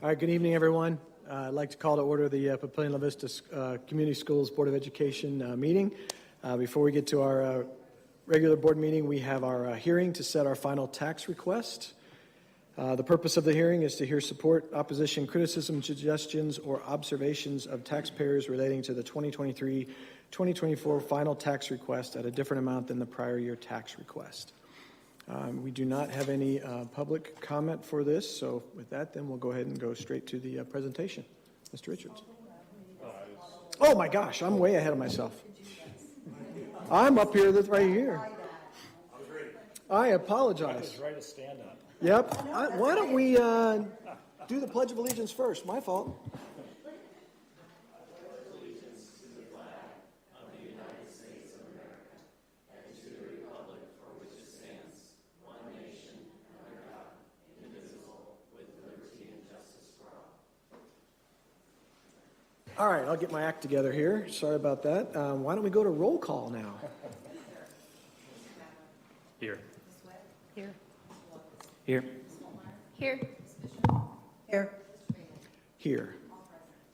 All right, good evening, everyone. I'd like to call to order the Papillion La Vista Community Schools Board of Education meeting. Before we get to our regular board meeting, we have our hearing to set our final tax request. The purpose of the hearing is to hear support, opposition, criticism, suggestions, or observations of taxpayers relating to the 2023-2024 final tax request at a different amount than the prior year tax request. We do not have any public comment for this, so with that, then we'll go ahead and go straight to the presentation. Mr. Richards. Oh my gosh, I'm way ahead of myself. I'm up here, right here. I apologize. I was ready to stand up. Yep. Why don't we do the Pledge of Allegiance first? My fault. All right, I'll get my act together here. Sorry about that. Why don't we go to roll call now? Here. Here. Here. Here. Here. Here.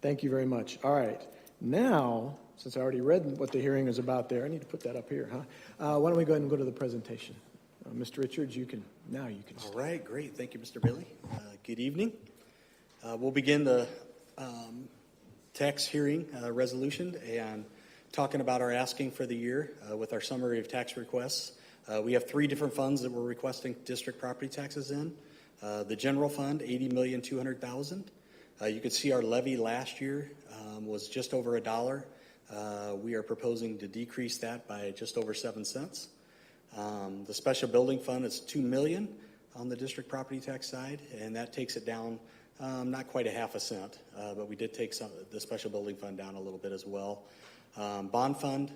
Thank you very much. All right. Now, since I already read what the hearing is about there, I need to put that up here, huh? Why don't we go ahead and go to the presentation? Mr. Richards, you can All right, great. Thank you, Mr. Bailey. Good evening. We'll begin the tax hearing resolution and talking about our asking for the year with our summary of tax requests. We have three different funds that we're requesting district property taxes in. The general fund, $80,200,000. You can see our levy last year was just over $1. We are proposing to decrease that by just over 7 cents. The special building fund is $2 million on the district property tax side, and that takes it down not quite a half a cent, but we did take the special building fund down a little bit as well. Bond fund,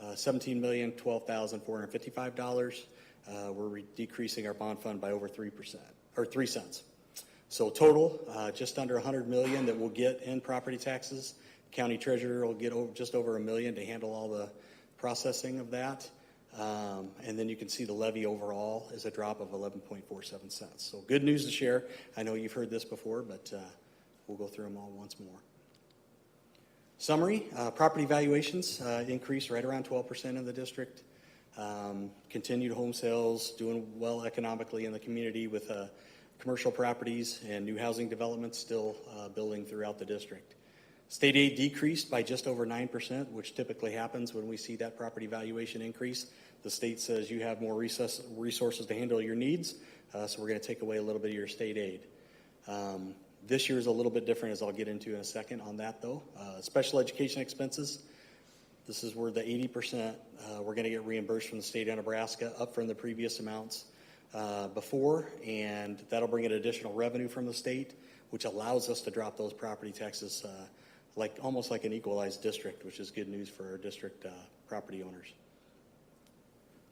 $17,012,455. We're decreasing our bond fund by over 3% or 3 cents. So total, just under $100 million that we'll get in property taxes. County treasurer will get just over $1 million to handle all the processing of that. And then you can see the levy overall is a drop of 11.47 cents. So good news to share. I know you've heard this before, but we'll go through them all once more. Summary, property valuations increased right around 12% in the district. Continued home sales, doing well economically in the community with commercial properties and new housing developments still building throughout the district. State aid decreased by just over 9%, which typically happens when we see that property valuation increase. The state says you have more resources to handle your needs, so we're going to take away a little bit of your state aid. This year is a little bit different, as I'll get into in a second on that, though. Special education expenses, this is where the 80% we're going to get reimbursed from the state of Nebraska, up from the previous amounts before, and that'll bring in additional revenue from the state, which allows us to drop those property taxes almost like an equalized district, which is good news for our district property owners.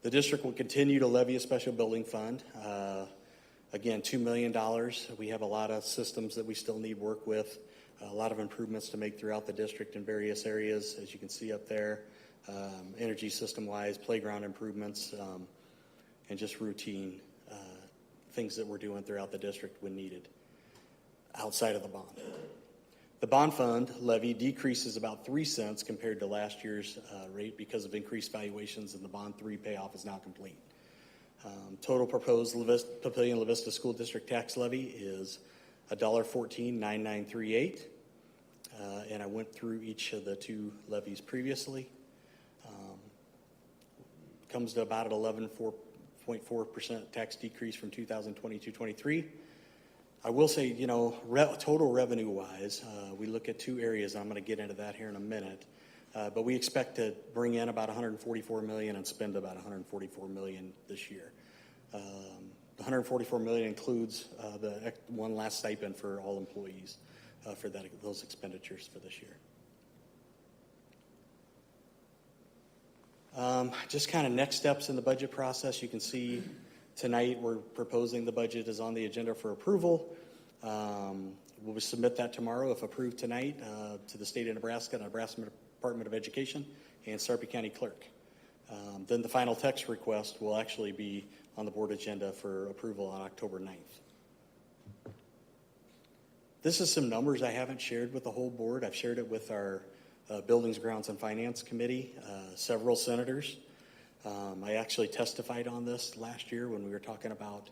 The district will continue to levy a special building fund. Again, $2 million. We have a lot of systems that we still need work with, a lot of improvements to make throughout the district in various areas, as you can see up there, energy system-wise, playground improvements, and just routine things that we're doing throughout the district when needed outside of the bond. The bond fund levy decreases about 3 cents compared to last year's rate because of increased valuations, and the bond 3 payoff is now complete. Total proposed Papillion La Vista School District tax levy is $1.149938, and I went through each of the two levies previously. Comes to about an 11.4% tax decrease from 2022-23. I will say, total revenue-wise, we look at two areas. I'm going to get into that here in a minute. But we expect to bring in about $144 million and spend about $144 million this year. The $144 million includes the one last stipend for all employees for those expenditures for this year. Just kind of next steps in the budget process. You can see tonight we're proposing the budget is on the agenda for approval. We'll submit that tomorrow, if approved tonight, to the state of Nebraska, Nebraska Department of Education, and Sarpy County Clerk. Then the final text request will actually be on the board agenda for approval on October 9th. This is some numbers I haven't shared with the whole board. I've shared it with our Buildings, Grounds, and Finance Committee, several senators. I actually testified on this last year when we were talking about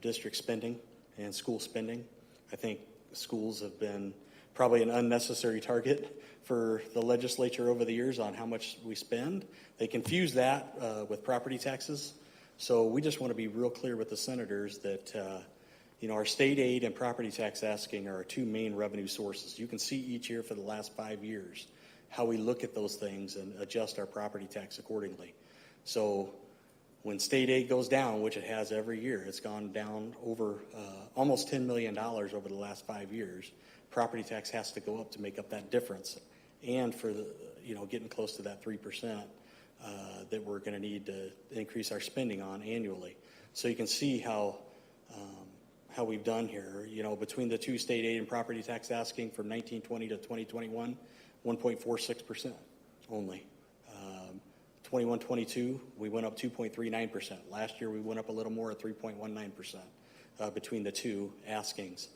district spending and school spending. I think schools have been probably an unnecessary target for the legislature over the years on how much we spend. They confuse that with property taxes. So we just want to be real clear with the senators that our state aid and property tax asking are our two main revenue sources. You can see each year for the last 5 years how we look at those things and adjust our property tax accordingly. So when state aid goes down, which it has every year, it's gone down over almost $10 million over the last 5 years. Property tax has to go up to make up that difference, and for the getting close to that 3% that we're going to need to increase our spending on annually. So you can see how we've done here. Between the two state aid and property tax asking from 1920 to 2021, 1.46% only. 21-22, we went up 2.39%. Last year, we went up a little more at 3.19% between the two askings.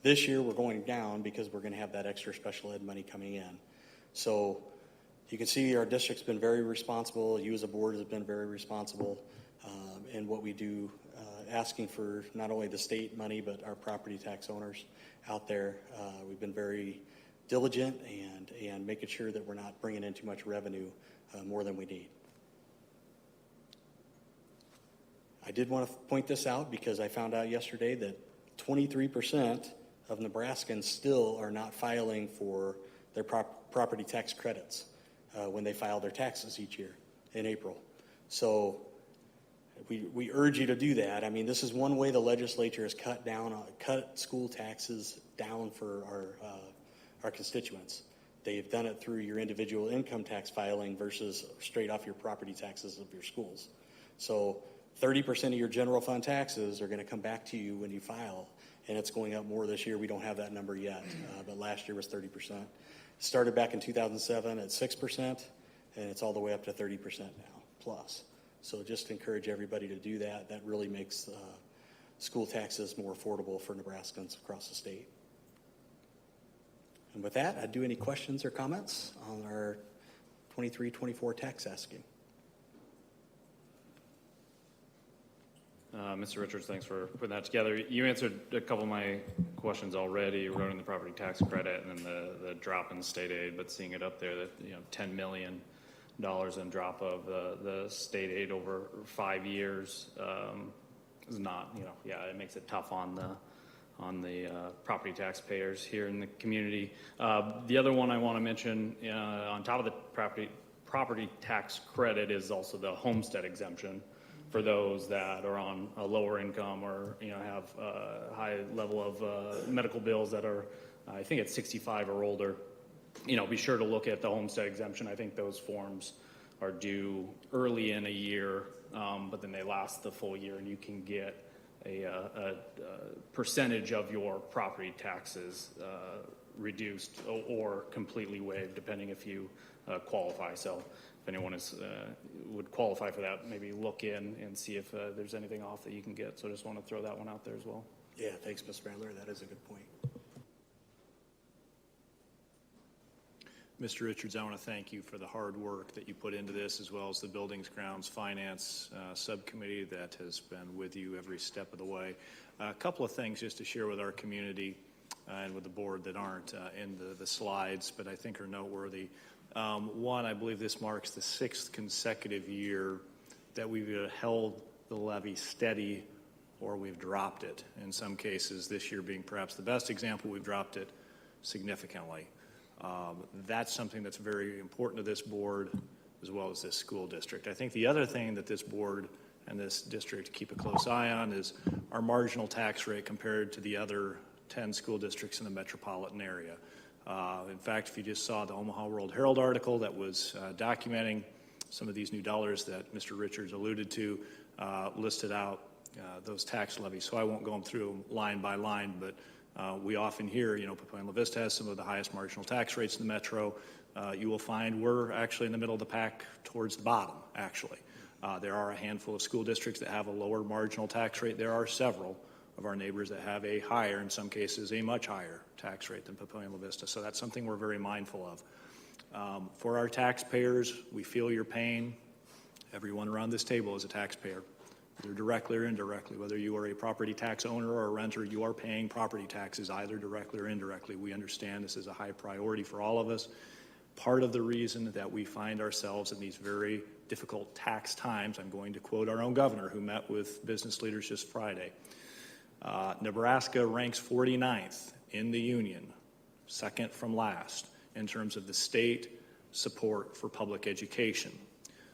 This year, we're going down because we're going to have that extra special ed money coming in. So you can see our district's been very responsible. You as a board have been very responsible in what we do, asking for not only the state money, but our property tax owners out there. We've been very diligent and making sure that we're not bringing in too much revenue more than we need. I did want to point this out because I found out yesterday that 23% of Nebraskans still are not filing for their property tax credits when they file their taxes each year in April. So we urge you to do that. I mean, this is one way the legislature has cut school taxes down for our constituents. They've done it through your individual income tax filing versus straight off your property taxes of your schools. So 30% of your general fund taxes are going to come back to you when you file, and it's going up more this year. We don't have that number yet, but last year was 30%. It started back in 2007 at 6%, and it's all the way up to 30% now, plus. So just encourage everybody to do that. That really makes school taxes more affordable for Nebraskans across the state. And with that, I'd do any questions or comments on our 23-24 tax asking. Mr. Richards, thanks for putting that together. You answered a couple of my questions already regarding the property tax credit and then the drop in state aid, but seeing it up there that $10 million in drop of the state aid over 5 years is not, it makes it tough on the property taxpayers here in the community. The other one I want to mention on top of the property tax credit is also the homestead exemption for those that are on a lower income or have a high level of medical bills that are, I think it's 65 or older. Be sure to look at the homestead exemption. I think those forms are due early in a year, but then they last the full year, and you can get a percentage of your property taxes reduced or completely waived, depending if you qualify. So if anyone would qualify for that, maybe look in and see if there's anything off that you can get. So I just want to throw that one out there as well. Yeah, thanks, Ms. Bandler. That is a good point. Mr. Richards, I want to thank you for the hard work that you put into this, as well as the Buildings, Grounds, Finance subcommittee that has been with you every step of the way. A couple of things just to share with our community and with the board that aren't in the slides, but I think are noteworthy. One, I believe this marks the 6th consecutive year that we've held the levy steady or we've dropped it. In some cases, this year being perhaps the best example, we've dropped it significantly. That's something that's very important to this board as well as this school district. I think the other thing that this board and this district keep a close eye on is our marginal tax rate compared to the other 10 school districts in the metropolitan area. In fact, if you just saw the Omaha World Herald article that was documenting some of these new dollars that Mr. Richards alluded to, listed out those tax levies. So I won't go through them line by line, but we often hear, Papua La Vista has some of the highest marginal tax rates in the metro. You will find we're actually in the middle of the pack towards the bottom, actually. There are a handful of school districts that have a lower marginal tax rate. There are several of our neighbors that have a higher, in some cases, a much higher tax rate than Papillion La Vista. So that's something we're very mindful of. For our taxpayers, we feel your pain. Everyone around this table is a taxpayer, either directly or indirectly. Whether you are a property tax owner or a renter, you are paying property taxes either directly or indirectly. We understand this is a high priority for all of us. Part of the reason that we find ourselves in these very difficult tax times, I'm going to quote our own governor who met with business leaders just Friday. Nebraska ranks 49th in the union, second from last, in terms of the state support for public education.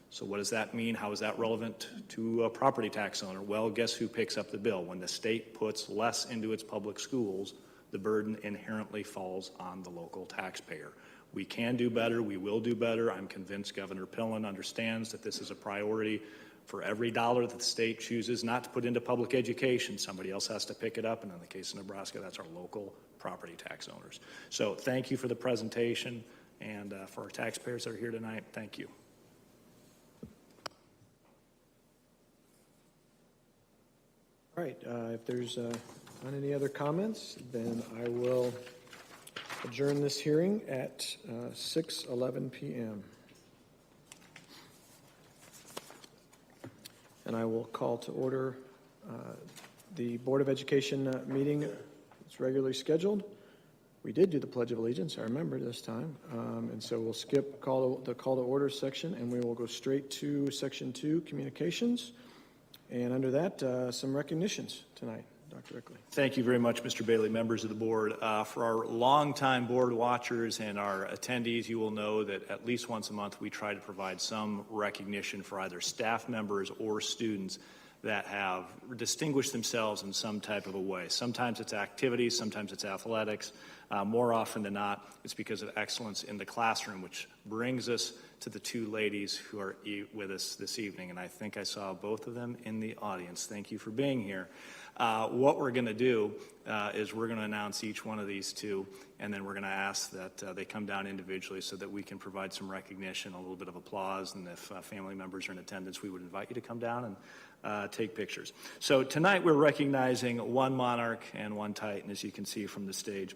So what does that mean? How is that relevant to a property tax owner? Well, guess who picks up the bill? When the state puts less into its public schools, the burden inherently falls on the local taxpayer. We can do better. We will do better. I'm convinced Governor Pillen understands that this is a priority. For every dollar that the state chooses not to put into public education, somebody else has to pick it up. And in the case of Nebraska, that's our local property tax owners. So thank you for the presentation. And for our taxpayers that are here tonight, thank you. All right, if there's not any other comments, then I will adjourn this hearing at 6:11 p.m. And I will call to order the Board of Education meeting. It's regularly scheduled. We did do the Pledge of Allegiance, I remember this time. And so we'll skip the call to order section, and we will go straight to Section 2, Communications. And under that, some recognitions tonight. Dr. Ickley. Thank you very much, Mr. Bailey, members of the board. For our longtime board watchers and our attendees, you will know that at least once a month we try to provide some recognition for either staff members or students that have distinguished themselves in some type of a way. Sometimes it's activities, sometimes it's athletics. More often than not, it's because of excellence in the classroom, which brings us to the two ladies who are with us this evening. And I think I saw both of them in the audience. Thank you for being here. What we're going to do is we're going to announce each one of these two, and then we're going to ask that they come down individually so that we can provide some recognition, a little bit of applause, and if family members are in attendance, we would invite you to come down and take pictures. So tonight we're recognizing one monarch and one titan, as you can see from the stage.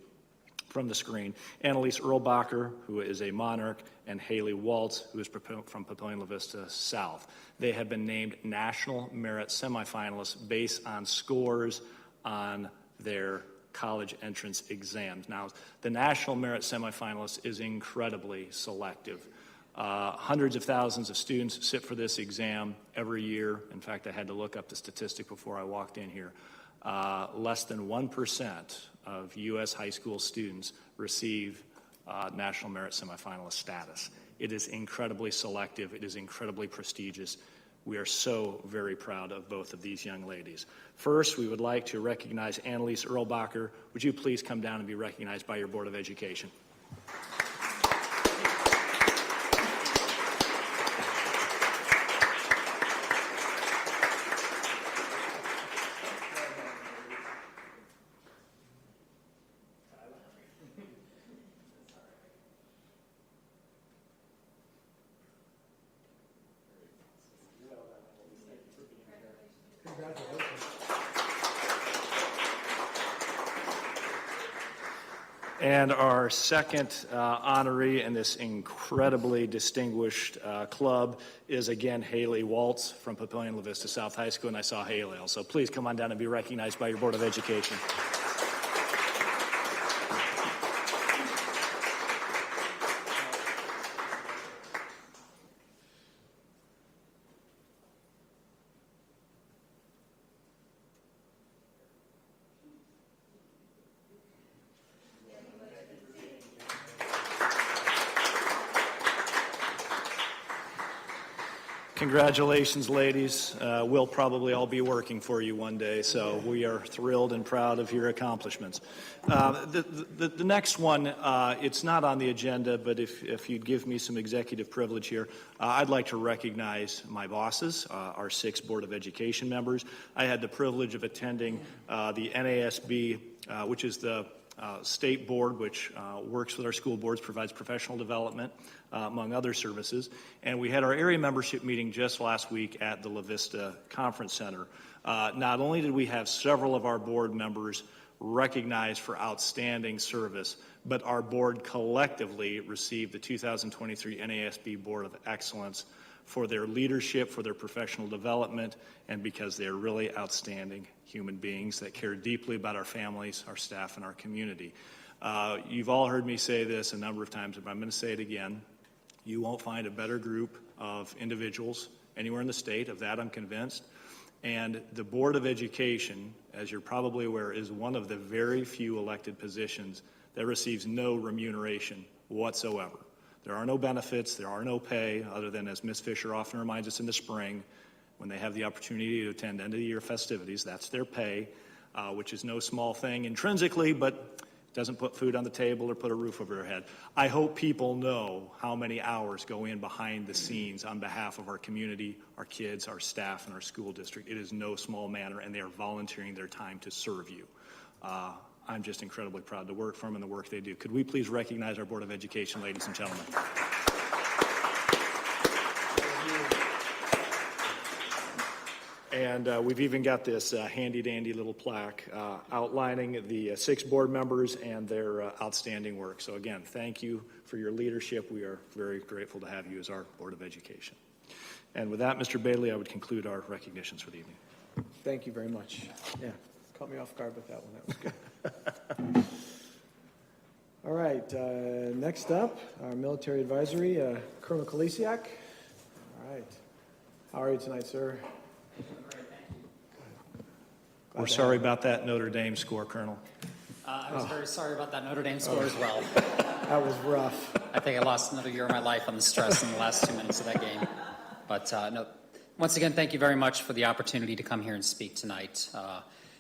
From the screen, Annalise Erlbacher, who is a monarch, and Haley Waltz, who is from Papillion La Vista South. They have been named National Merit Semifinalists based on scores on their college entrance exams. Now, the National Merit Semifinalist is incredibly selective. Hundreds of thousands of students sit for this exam every year. In fact, I had to look up the statistic before I walked in here. Less than 1% of U.S. high school students receive National Merit Semifinalist status. It is incredibly selective. It is incredibly prestigious. We are so very proud of both of these young ladies. First, we would like to recognize Annalise Erlbacher. Would you please come down and be recognized by your Board of Education? And our second honoree in this incredibly distinguished club is, again, Haley Waltz from Papillion La Vista South High School, and I saw Haley also. Please come on down and be recognized by your Board of Education. Congratulations, ladies. We'll probably all be working for you one day, so we are thrilled and proud of your accomplishments. The next one, it's not on the agenda, but if you'd give me some executive privilege here, I'd like to recognize my bosses, our 6 Board of Education members. I had the privilege of attending the NASB, which is the state board, which works with our school boards, provides professional development, among other services. And we had our area membership meeting just last week at the La Vista Conference Center. Not only did we have several of our board members recognized for outstanding service, but our board collectively received the 2023 NASB Board of Excellence for their leadership, for their professional development, and because they're really outstanding human beings that care deeply about our families, our staff, and our community. You've all heard me say this a number of times, but I'm going to say it again. You won't find a better group of individuals anywhere in the state. Of that, I'm convinced. And the Board of Education, as you're probably aware, is one of the very few elected positions that receives no remuneration whatsoever. There are no benefits, there are no pay, other than, as Ms. Fisher often reminds us in the spring, when they have the opportunity to attend end-of-the-year festivities, that's their pay, which is no small thing intrinsically, but doesn't put food on the table or put a roof over their head. I hope people know how many hours go in behind the scenes on behalf of our community, our kids, our staff, and our school district. It is no small matter, and they are volunteering their time to serve you. I'm just incredibly proud to work for them and the work they do. Could we please recognize our Board of Education, ladies and gentlemen? And we've even got this handy-dandy little plaque outlining the 6 board members and their outstanding work. So again, thank you for your leadership. We are very grateful to have you as our Board of Education. And with that, Mr. Bailey, I would conclude our recognitions for the evening. Thank you very much. Yeah, caught me off guard with that one. That was good. All right, next up, our military advisory, Colonel Kolesiak. All right. How are you tonight, sir? We're sorry about that Notre Dame score, Colonel. I was very sorry about that Notre Dame score as well. That was rough. I think I lost another year of my life on the stress in the last 2 minutes of that game. But no, once again, thank you very much for the opportunity to come here and speak tonight.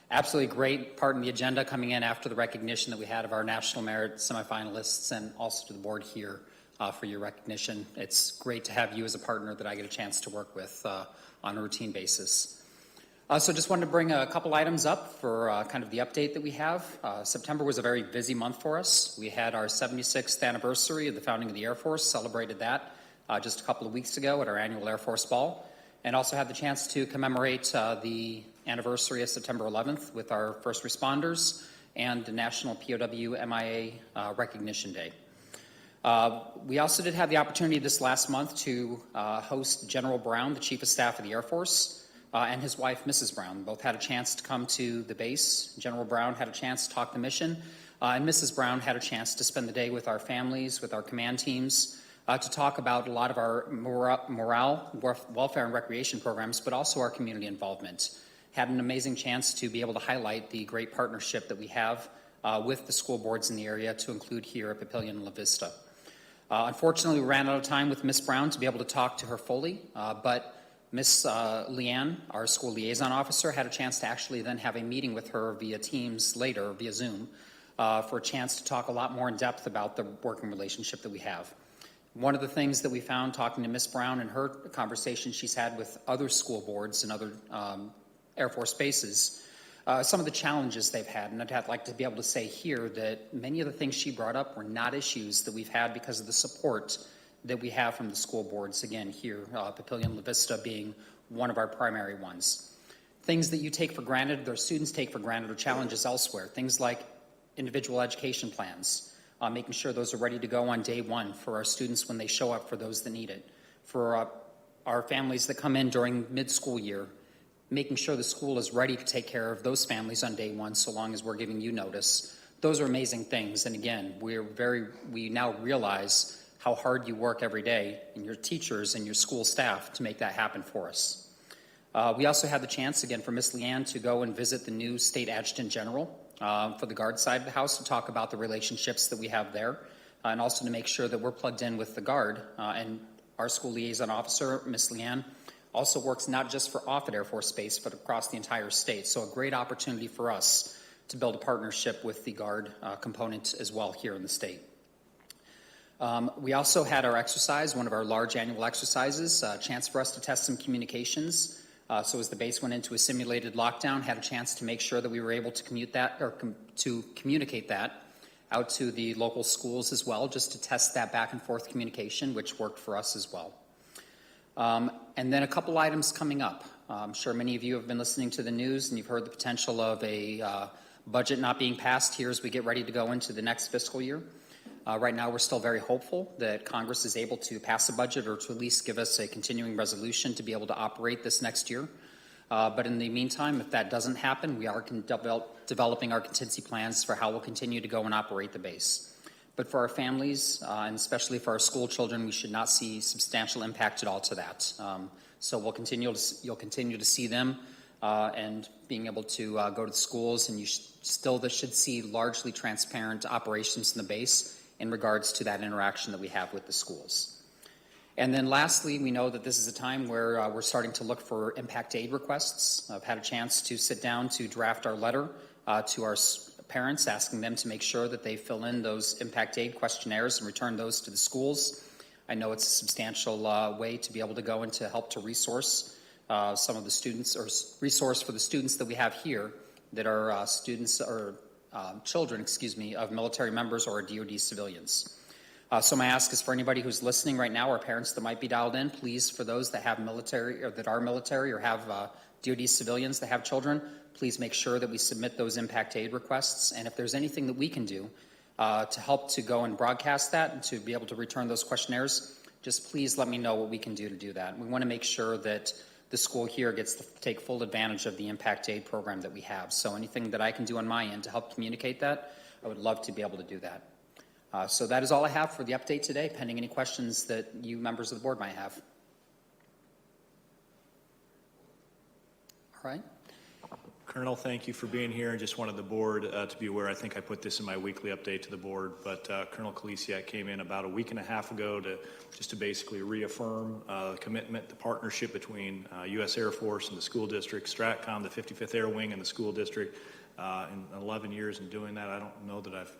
Absolutely great part in the agenda coming in after the recognition that we had of our National Merit semifinalists, and also to the board here for your recognition. It's great to have you as a partner that I get a chance to work with on a routine basis. So just wanted to bring a couple items up for kind of the update that we have. September was a very busy month for us. We had our 76th anniversary of the founding of the Air Force, celebrated that just a couple of weeks ago at our annual Air Force Ball, and also had the chance to commemorate the anniversary of September 11th with our first responders and the National POW MIA Recognition Day. We also did have the opportunity this last month to host General Brown, the Chief of Staff of the Air Force, and his wife, Mrs. Brown. Both had a chance to come to the base. General Brown had a chance to talk the mission, and Mrs. Brown had a chance to spend the day with our families, with our command teams, to talk about a lot of our morale, welfare, and recreation programs, but also our community involvement. Had an amazing chance to be able to highlight the great partnership that we have with the school boards in the area, to include here at Papillion and La Vista. Unfortunately, we ran out of time with Miss Brown to be able to talk to her fully, but Miss Leanne, our school liaison officer, had a chance to actually then have a meeting with her via Teams later, via Zoom, for a chance to talk a lot more in depth about the working relationship that we have. One of the things that we found talking to Miss Brown and her conversation she's had with other school boards and other Air Force bases, some of the challenges they've had, and I'd like to be able to say here that many of the things she brought up were not issues that we've had because of the support that we have from the school boards, again, here, Papillion, La Vista being one of our primary ones. Things that you take for granted, their students take for granted, are challenges elsewhere. Things like individual education plans, making sure those are ready to go on day one for our students when they show up, for those that need it. For our families that come in during mid-school year, making sure the school is ready to take care of those families on day one, so long as we're giving you notice. Those are amazing things. And again, we now realize how hard you work every day, and your teachers and your school staff, to make that happen for us. We also had the chance, again, for Miss Leanne to go and visit the new State Adjutant General for the Guard side of the house, to talk about the relationships that we have there, and also to make sure that we're plugged in with the Guard. And our school liaison officer, Miss Leanne, also works not just for Offutt Air Force Base, but across the entire state. So a great opportunity for us to build a partnership with the Guard component as well here in the state. We also had our exercise, one of our large annual exercises, a chance for us to test some communications. So as the base went into a simulated lockdown, had a chance to make sure that we were able to communicate that out to the local schools as well, just to test that back and forth communication, which worked for us as well. And then a couple items coming up. I'm sure many of you have been listening to the news and you've heard the potential of a budget not being passed here as we get ready to go into the next fiscal year. Right now, we're still very hopeful that Congress is able to pass a budget or to at least give us a continuing resolution to be able to operate this next year. But in the meantime, if that doesn't happen, we are developing our contingency plans for how we'll continue to go and operate the base. But for our families, and especially for our school children, we should not see substantial impact at all to that. So you'll continue to see them and being able to go to the schools, and you should see largely transparent operations in the base in regards to that interaction that we have with the schools. And then lastly, we know that this is a time where we're starting to look for impact aid requests. I've had a chance to sit down to draft our letter to our parents, asking them to make sure that they fill in those impact aid questionnaires and return those to the schools. I know it's a substantial way to be able to go and to help to resource some of the students, or resource for the students that we have here that are students or children, of military members or DoD civilians. So my ask is for anybody who's listening right now, or parents that might be dialed in, please, for those that have military or that are military or have DoD civilians that have children, please make sure that we submit those impact aid requests. And if there's anything that we can do to help to go and broadcast that and to be able to return those questionnaires, just please let me know what we can do to do that. We want to make sure that the school here gets to take full advantage of the impact aid program that we have. So anything that I can do on my end to help communicate that, I would love to be able to do that. So that is all I have for the update today, pending any questions that you members of the board might have. All right. Colonel, thank you for being here, and just wanted the board to be aware. I think I put this in my weekly update to the board, but Colonel Kalisiak came in about a week and a half ago to basically reaffirm the commitment, the partnership between U.S. Air Force and the school district, STRATCOM, the 55th Air Wing, and the school district. In 11 years in doing that, I don't know that I've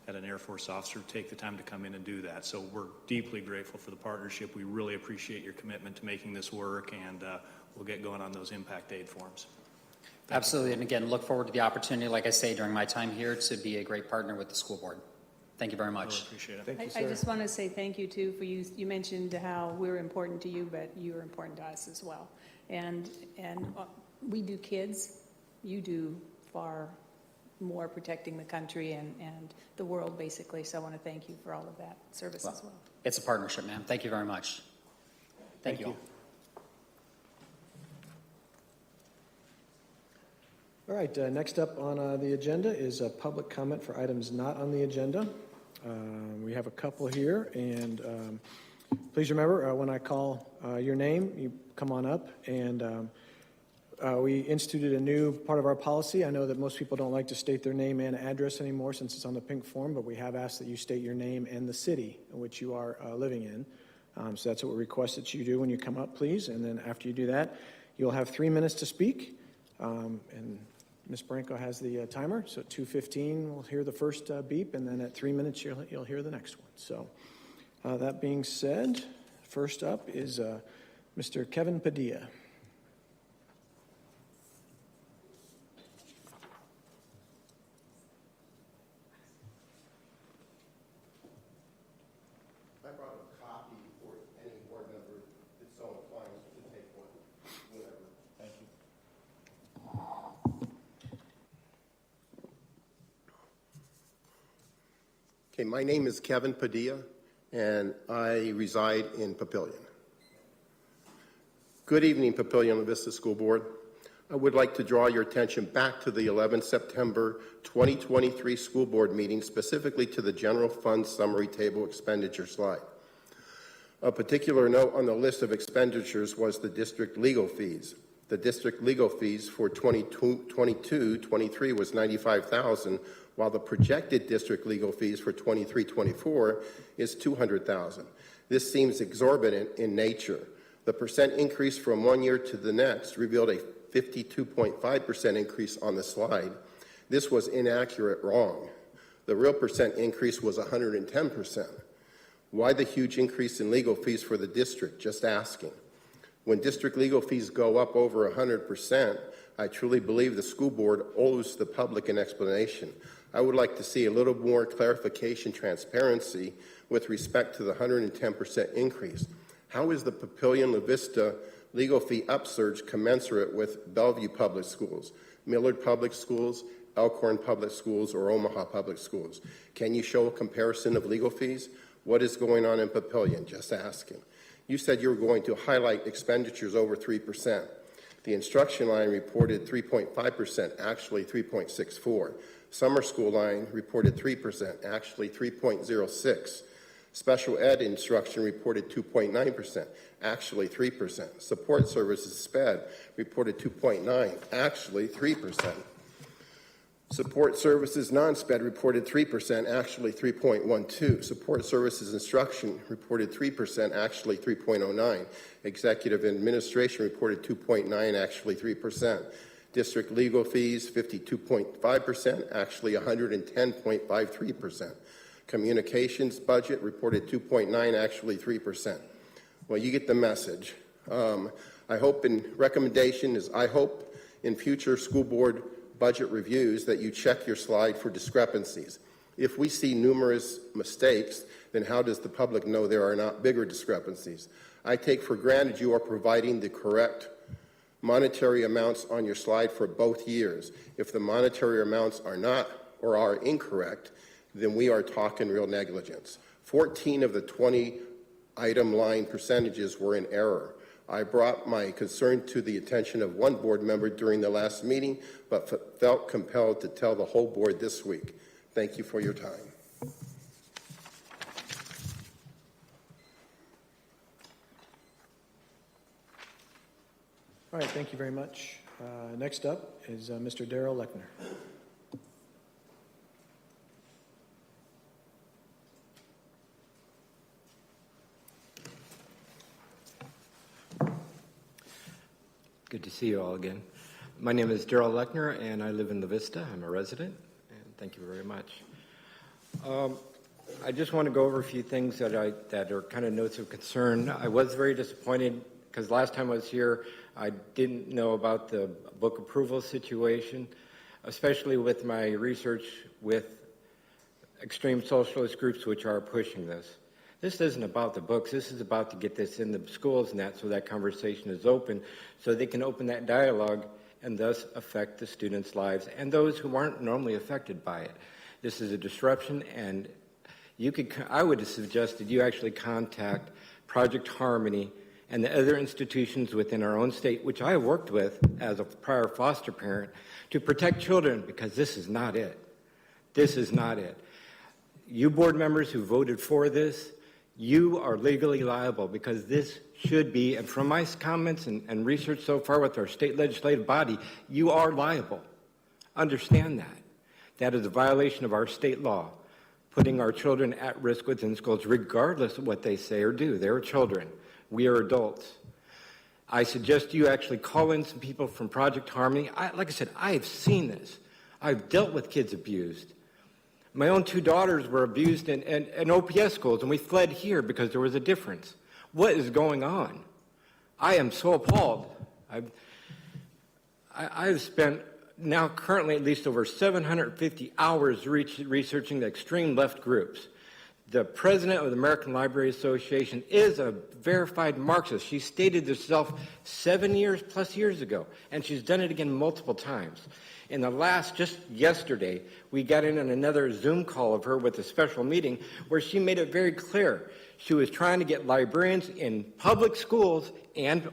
had an Air Force officer take the time to come in and do that. So we're deeply grateful for the partnership. We really appreciate your commitment to making this work, and we'll get going on those impact aid forms. Absolutely, and again, look forward to the opportunity, like I say, during my time here, to be a great partner with the school board. Thank you very much. Really appreciate it. Thank you, I sir. just want to say thank you too for you mentioned how we're important to you, but you are important to us as well. And we do kids, you do far more protecting the country and the world, basically. So I want to thank you for all of that service as well. It's a partnership, ma'am. Thank you very much. Thank you all. All right, next up on the agenda is a public comment for items not on the agenda. We have a couple here, and please remember, when I call your name, you come on up, and we instituted a new part of our policy. I know that most people don't like to state their name and address anymore since it's on the pink form, but we have asked that you state your name and the city in which you are living in. So that's what we request that you do when you come up, please. And then after you do that, you'll have 3 minutes to speak. And Ms. Branco has the timer. So at 2:15, we'll hear the first beep, and then at 3 minutes, you'll hear the next one. So that being said, first up is Mr. Kevin Padilla. I brought a copy for any board member that's so inclined to take one, whatever. Thank you. Okay, my name is Kevin Padilla, and I reside in Papillion. Good evening, Papillion La Vista School Board. I would like to draw your attention back to the 11 September 2023 school board meeting, specifically to the general fund summary table expenditure slide. A particular note on the list of expenditures was the district legal fees. The district legal fees for 22-23 was $95,000, while the projected district legal fees for 23-24 is $200,000. This seems exorbitant in nature. The percent increase from one year to the next revealed a 52.5% increase on the slide. This was inaccurate, wrong. The real percent increase was 110%. Why the huge increase in legal fees for the district? Just asking. When district legal fees go up over 100%, I truly believe the school board owes the public an explanation. I would like to see a little more clarification, transparency with respect to the 110% increase. How is the Papillion La Vista legal fee upsurge commensurate with Bellevue Public Schools, Millard Public Schools, Elkhorn Public Schools, or Omaha Public Schools? Can you show a comparison of legal fees? What is going on in Papillion? Just asking. You said you were going to highlight expenditures over 3%. The instruction line reported 3.5%, actually 3.64. Summer school line reported 3%, actually 3.06. Special ed instruction reported 2.9%, actually 3%. Support services SPED reported 2.9%, actually 3%. Support services non-SPED reported 3%, actually 3.12%. Support services instruction reported 3%, actually 3.09%. Executive administration reported 2.9%, actually 3%. District legal fees 52.5%, actually 110.53%. Communications budget reported 2.9%, actually 3%. Well, you get the message. I hope in future school board budget reviews that you check your slide for discrepancies. If we see numerous mistakes, then how does the public know there are not bigger discrepancies? I take for granted you are providing the correct monetary amounts on your slide for both years. If the monetary amounts are not or are incorrect, then we are talking real negligence. 14 of the 20 item line percentages were in error. I brought my concern to the attention of one board member during the last meeting, but felt compelled to tell the whole board this week. Thank you for your time. All right, thank you very much. Next up is Mr. Darrell Lechner. Good to see you all again. My name is Darrell Lechner, and I live in La Vista. I'm a resident, and thank you very much. I just want to go over a few things that are kind of notes of concern. I was very disappointed because last time I was here, I didn't know about the book approval situation, especially with my research with extreme socialist groups which are pushing this. This isn't about the books. This is about to get this in the schools and that, so that conversation is open, so they can open that dialogue and thus affect the students' lives and those who aren't normally affected by it. This is a disruption, and I would have suggested you actually contact Project Harmony and the other institutions within our own state, which I have worked with as a prior foster parent, to protect children, because this is not it. This is not it. You board members who voted for this, you are legally liable, because this should be, and from my comments and research so far with our state legislative body, you are liable. Understand that. That is a violation of our state law, putting our children at risk within schools, regardless of what they say or do. They're children. We are adults. I suggest you actually call in some people from Project Harmony. Like I said, I have seen this. I've dealt with kids abused. My own two daughters were abused in OPS schools, and we fled here because there was a difference. What is going on? I am so appalled. I've spent now currently at least over 750 hours researching the extreme left groups. The president of the American Library Association is a verified Marxist. She stated this herself 7 years ago, and she's done it again multiple times. In the last, just yesterday, we got in on another Zoom call of her with a special meeting where she made it very clear. She was trying to get librarians in public schools and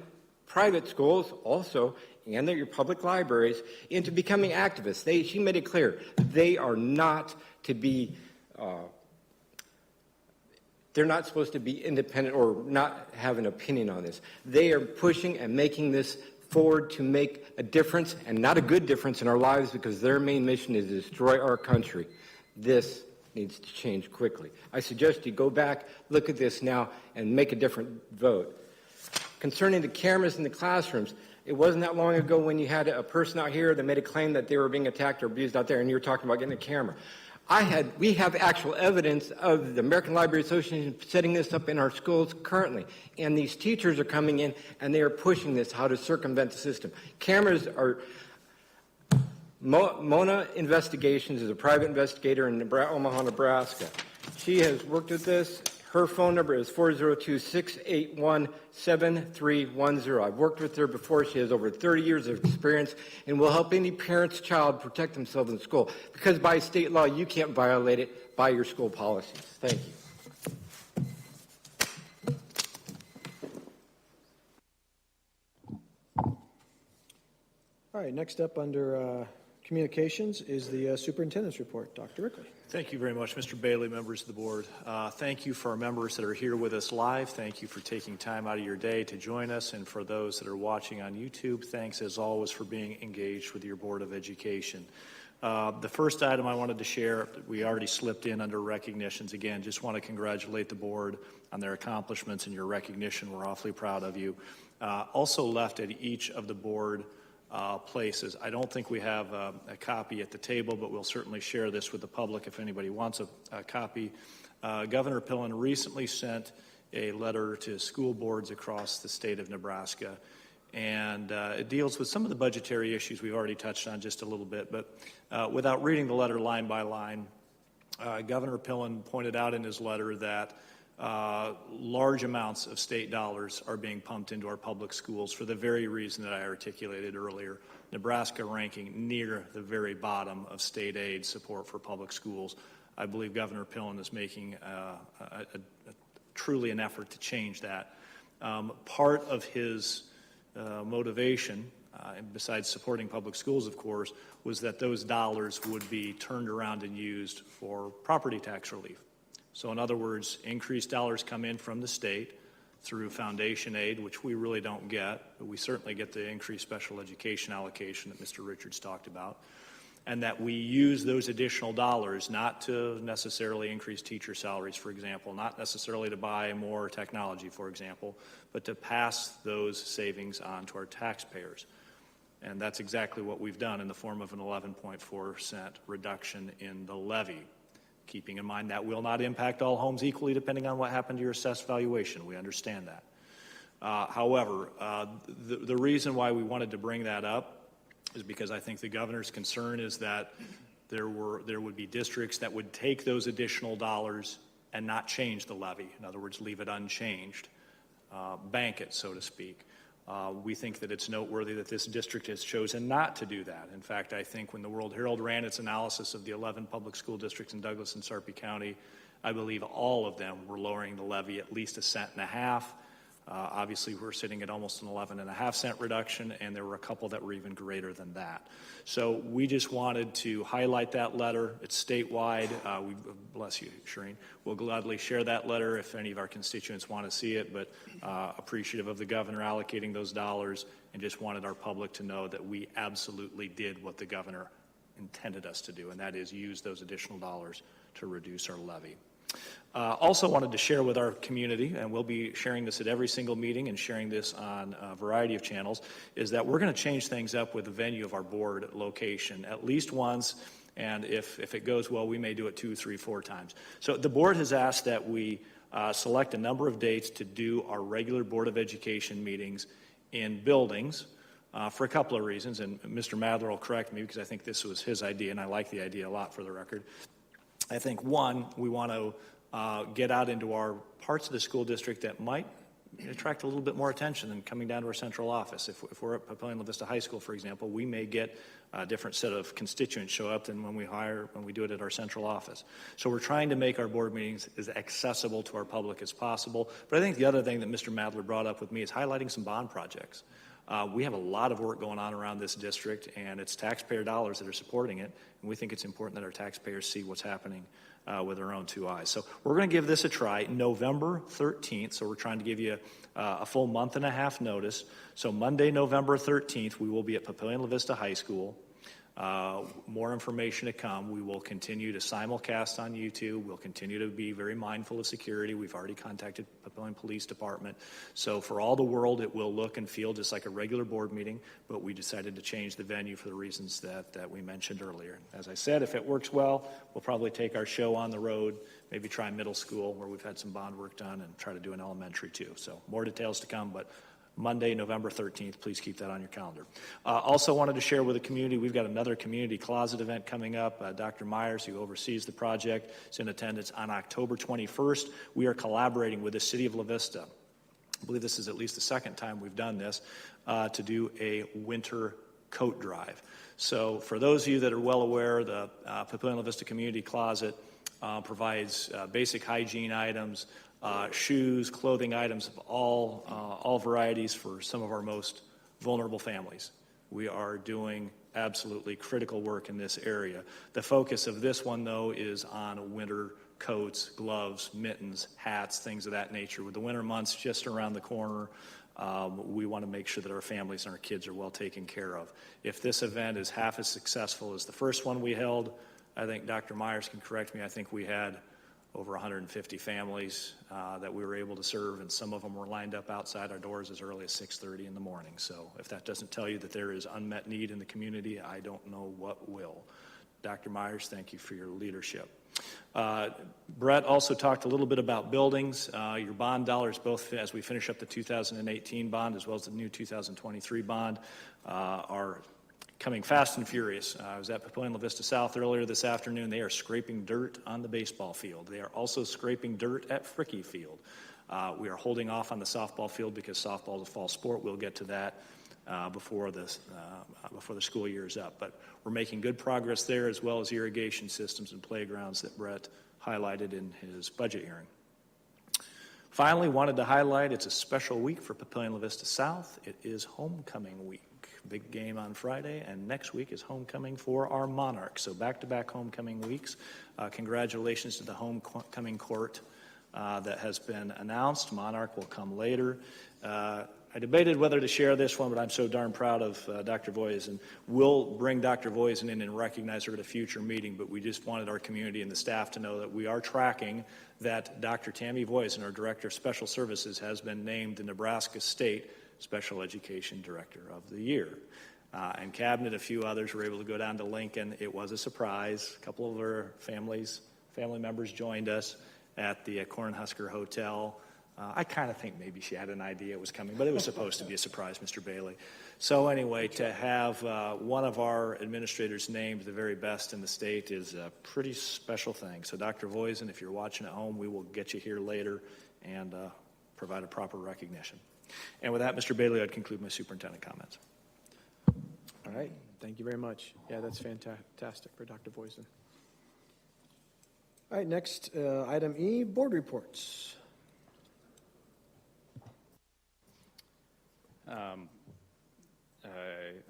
private schools also, and your public libraries, into becoming activists. She made it clear they are not to be, they're not supposed to be independent or not have an opinion on this. They are pushing and making this forward to make a difference, and not a good difference in our lives, because their main mission is to destroy our country. This needs to change quickly. I suggest you go back, look at this now, and make a different vote. Concerning the cameras in the classrooms, it wasn't that long ago when you had a person out here that made a claim that they were being attacked or abused out there, and you were talking about getting a camera. We have actual evidence of the American Library Association setting this up in our schools currently, and these teachers are coming in and they are pushing this, how to circumvent the system. Cameras are, Mona Investigations is a private investigator in Omaha, Nebraska. She has worked with this. Her phone number is 402-681-7310. I've worked with her before. She has over 30 years of experience and will help any parent's child protect themselves in school, because by state law, you can't violate it by your school policies. Thank you. All right, next up under communications is the superintendent's report. Dr. Rickley. Thank you very much, Mr. Bailey, members of the board. Thank you for our members that are here with us live. Thank you for taking time out of your day to join us. And for those that are watching on YouTube, thanks as always for being engaged with your Board of Education. The first item I wanted to share, we already slipped in under recognitions. Again, just want to congratulate the board on their accomplishments and your recognition. We're awfully proud of you. Also left at each of the board places. I don't think we have a copy at the table, but we'll certainly share this with the public if anybody wants a copy. Governor Pillen recently sent a letter to school boards across the state of Nebraska, and it deals with some of the budgetary issues we've already touched on just a little bit, but without reading the letter line by line, Governor Pillen pointed out in his letter that large amounts of state dollars are being pumped into our public schools for the very reason that I articulated earlier. Nebraska ranking near the very bottom of state aid support for public schools. I believe Governor Pillen is making truly an effort to change that. Part of his motivation, besides supporting public schools, of course, was that those dollars would be turned around and used for property tax relief. So in other words, increased dollars come in from the state through foundation aid, which we really don't get, but we certainly get the increased special education allocation that Mr. Richards talked about, and that we use those additional dollars not to necessarily increase teacher salaries, for example, not necessarily to buy more technology, for example, but to pass those savings on to our taxpayers. And that's exactly what we've done in the form of an 11.4% reduction in the levy. Keeping in mind that will not impact all homes equally depending on what happened to your assessed valuation. We understand that. However, the reason why we wanted to bring that up is because I think the governor's concern is that there would be districts that would take those additional dollars and not change the levy. In other words, leave it unchanged, bank it, so to speak. We think that it's noteworthy that this district has chosen not to do that. In fact, I think when the World Herald ran its analysis of the 11 public school districts in Douglas and Sarpy County, I believe all of them were lowering the levy at least 1.5 cents. Obviously, we're sitting at almost an 11.5 cent reduction, and there were a couple that were even greater than that. So we just wanted to highlight that letter. It's statewide. Bless you, Shireen. We'll gladly share that letter if any of our constituents want to see it, but appreciative of the governor allocating those dollars, and just wanted our public to know that we absolutely did what the governor intended us to do, and that is use those additional dollars to reduce our levy. Also wanted to share with our community, and we'll be sharing this at every single meeting and sharing this on a variety of channels, is that we're going to change things up with the venue of our board location at least once, and if it goes well, we may do it 2, 3, 4 times. So the board has asked that we select a number of dates to do our regular Board of Education meetings in buildings for a couple of reasons, and Mr. Madler will correct me because I think this was his idea, and I like the idea a lot, for the record. I think, one, we want to get out into our parts of the school district that might attract a little bit more attention than coming down to our central office. If we're at Papillion La Vista High School, for example, we may get a different set of constituents show up than when we do it at our central office. So we're trying to make our board meetings as accessible to our public as possible. But I think the other thing that Mr. Madler brought up with me is highlighting some bond projects. We have a lot of work going on around this district, and it's taxpayer dollars that are supporting it, and we think it's important that our taxpayers see what's happening with their own 2 eyes. So we're going to give this a try November 13th, so we're trying to give you a full month and a half notice. So Monday, November 13th, we will be at Papillion La Vista High School. More information to come. We will continue to simulcast on YouTube. We'll continue to be very mindful of security. We've already contacted Papillion Police Department. So for all the world, it will look and feel just like a regular board meeting, but we decided to change the venue for the reasons that we mentioned earlier. As I said, if it works well, we'll probably take our show on the road, maybe try middle school where we've had some bond work done, and try to do an elementary too. So more details to come, but Monday, November 13th. Please keep that on your calendar. Also wanted to share with the community, we've got another community closet event coming up. Dr. Myers, who oversees the project, is in attendance on October 21st. We are collaborating with the city of La Vista. I believe this is at least the second time we've done this, to do a winter coat drive. So for those of you that are well aware, the Papillion La Vista Community Closet provides basic hygiene items, shoes, clothing items of all varieties for some of our most vulnerable families. We are doing absolutely critical work in this area. The focus of this one, though, is on winter coats, gloves, mittens, hats, things of that nature. With the winter months just around the corner, we want to make sure that our families and our kids are well taken care of. If this event is half as successful as the first one we held, I think Dr. Myers can correct me, I think we had over 150 families that we were able to serve, and some of them were lined up outside our doors as early as 6:30 in the morning. So if that doesn't tell you that there is unmet need in the community, I don't know what will. Dr. Myers, thank you for your leadership. Brett also talked a little bit about buildings. Your bond dollars, both as we finish up the 2018 bond as well as the new 2023 bond, are coming fast and furious. I was at Papillion La Vista South earlier this afternoon. They are scraping dirt on the baseball field. They are also scraping dirt at Fricke Field. We are holding off on the softball field because softball is a fall sport. We'll get to that before the school year is up. But we're making good progress there, as well as irrigation systems and playgrounds that Brett highlighted in his budget hearing. Finally, wanted to highlight it's a special week for Papillion La Vista South. It is homecoming week. Big game on Friday, and next week is homecoming for our Monarchs. So back-to-back homecoming weeks. Congratulations to the homecoming court that has been announced. Monarch will come later. I debated whether to share this one, but I'm so darn proud of Dr. Voisin. We'll bring Dr. Voisin in and recognize her at a future meeting, but we just wanted our community and the staff to know that we are tracking that Dr. Tammy Voisin, our Director of Special Services, has been named the Nebraska State Special Education Director of the Year. And Cabinet, a few others were able to go down to Lincoln. It was a surprise. A couple of our family members joined us at the Cornhusker Hotel. I kind of think maybe she had an idea it was coming, but it was supposed to be a surprise, Mr. Bailey. So anyway, to have one of our administrators named the very best in the state is a pretty special thing. So Dr. Voisin, if you're watching at home, we will get you here later and provide a proper recognition. And with that, Mr. Bailey, I'd conclude my superintendent comments. All right, thank you very much. Yeah, that's fantastic for Dr. Voisin. All right, next, item E, board reports.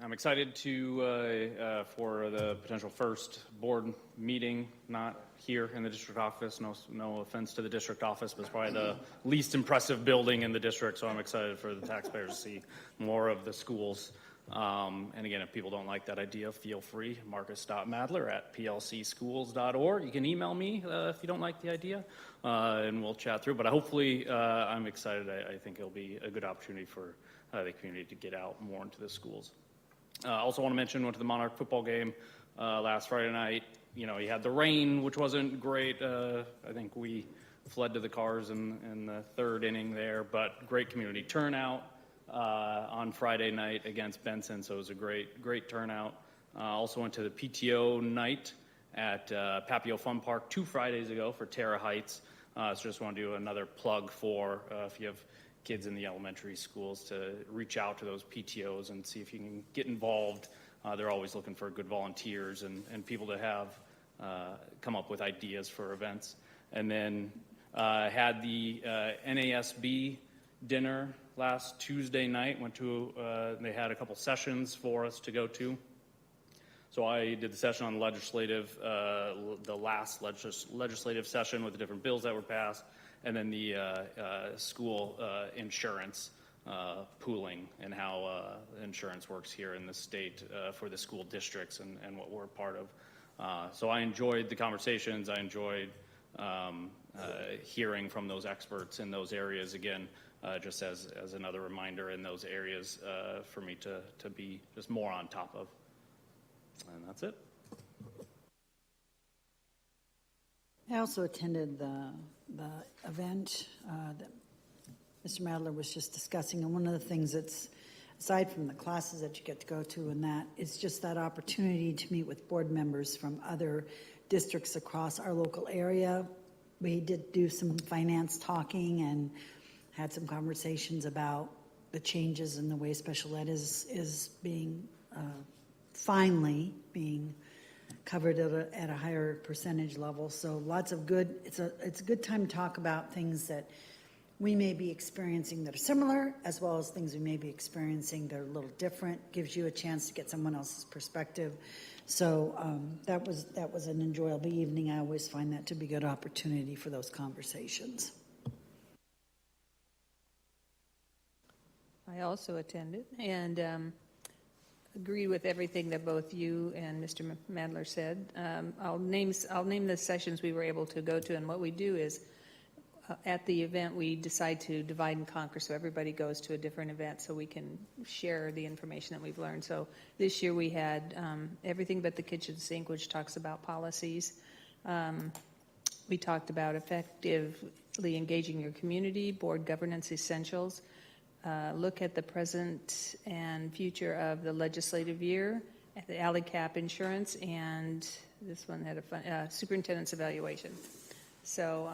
I'm excited for the potential first board meeting, not here in the district office. No offense to the district office, but it's probably the least impressive building in the district, so I'm excited for the taxpayers to see more of the schools. And again, if people don't like that idea, feel free, marcus.madler@plcschools.org. You can email me if you don't like the idea, and we'll chat through. But hopefully, I'm excited. I think it'll be a good opportunity for the community to get out more into the schools. Also want to mention, went to the Monarch football game last Friday night. You know, you had the rain, which wasn't great. I think we fled to the cars in the third inning there, but great community turnout on Friday night against Benson, so it was a great turnout. Also went to the PTO night at Papio Fun Park 2 Fridays ago for Terra Heights. So just want to do another plug for if you have kids in the elementary schools to reach out to those PTOs and see if you can get involved. They're always looking for good volunteers and people to have come up with ideas for events. And then had the NASB dinner last Tuesday night. They had a couple sessions for us to go to. So I did the session on the last legislative session with the different bills that were passed, and then the school insurance pooling and how insurance works here in the state for the school districts and what we're part of. So I enjoyed the conversations. I enjoyed hearing from those experts in those areas again, just as another reminder in those areas for me to be just more on top of. And that's it. I also attended the event Mr. Madler was just discussing, and one of the things that's, aside from the classes that you get to go to and that, is just that opportunity to meet with board members from other districts across our local area. We did do some finance talking and had some conversations about the changes in the way special ed is being, finally being covered at a higher percentage level. So lots of good, it's a good time to talk about things that we may be experiencing that are similar, as well as things we may be experiencing that are a little different. Gives you a chance to get someone else's perspective. So that was an enjoyable evening. I always find that to be a good opportunity for those conversations. I also attended and agreed with everything that both you and Mr. Madler said. I'll name the sessions we were able to go to, and what we do is at the event we decide to divide and conquer, so everybody goes to a different event so we can share the information that we've learned. So this year we had Everything But the Kitchen Sink, which talks about policies. We talked about effectively engaging your community, board governance essentials, look at the present and future of the legislative year, the alley cap insurance, and this one had a fun, superintendent's evaluation. So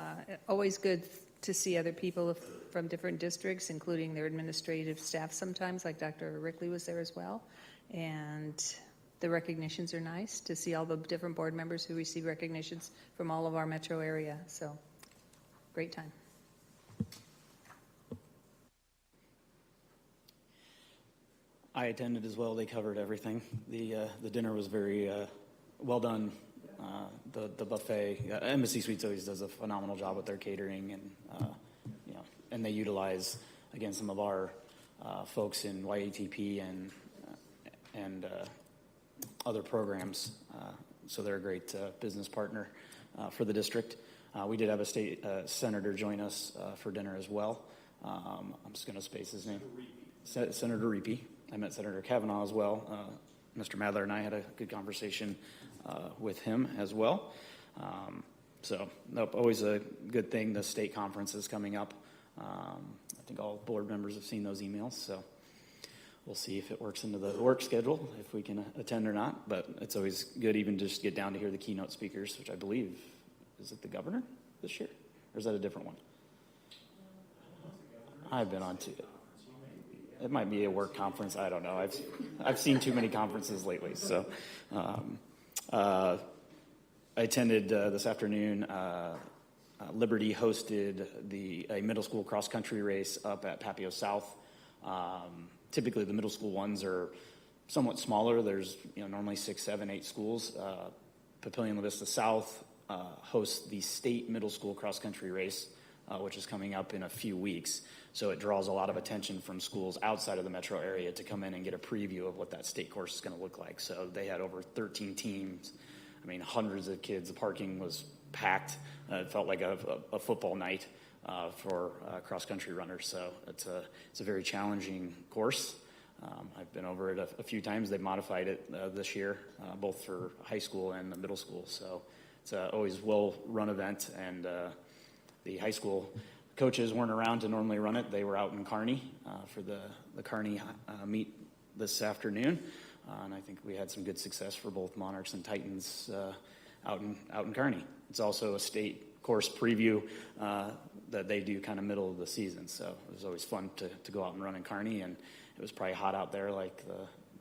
always good to see other people from different districts, including their administrative staff sometimes, like Dr. Rickley was there as well. And the recognitions are nice to see all the different board members who receive recognitions from all of our metro area. So great time. I attended as well. They covered everything. The dinner was very well done. The buffet, Embassy Suites always does a phenomenal job with their catering, and and they utilize again some of our folks in YATP and other programs. So they're a great business partner for the district. We did have a state senator join us for dinner as well. I'm just going to space his name. Senator Reapy. I met Senator Kavanaugh as well. Mr. Madler and I had a good conversation with him as well. Always a good thing. The state conference is coming up. I think all board members have seen those emails, so we'll see if it works into the work schedule, if we can attend or not. But it's always good even just to get down to hear the keynote speakers, which I believe, is it the governor this year? Or is that a different one? I've been on to it. It might be a work conference. I don't know. I've seen too many conferences lately. So I attended this afternoon. Liberty hosted a middle school cross country race up at Papio South. Typically, the middle school ones are somewhat smaller. There's normally 6, 7, 8 schools. Papillion La Vista South hosts the state middle school cross country race, which is coming up in a few weeks. So it draws a lot of attention from schools outside of the metro area to come in and get a preview of what that state course is going to look like. So they had over 13 teams. I mean, hundreds of kids. The parking was packed. It felt like a football night for cross-country runners. So it's a very challenging course. I've been over it a few times. They've modified it this year, both for high school and the middle school. So it's always a well-run event, and the high school coaches weren't around to normally run it. They were out in Kearney for the Kearney meet this afternoon, and I think we had some good success for both Monarchs and Titans out in Kearney. It's also a state course preview that they do kind of middle of the season, so it was always fun to go out and run in Kearney, and it was probably hot out there like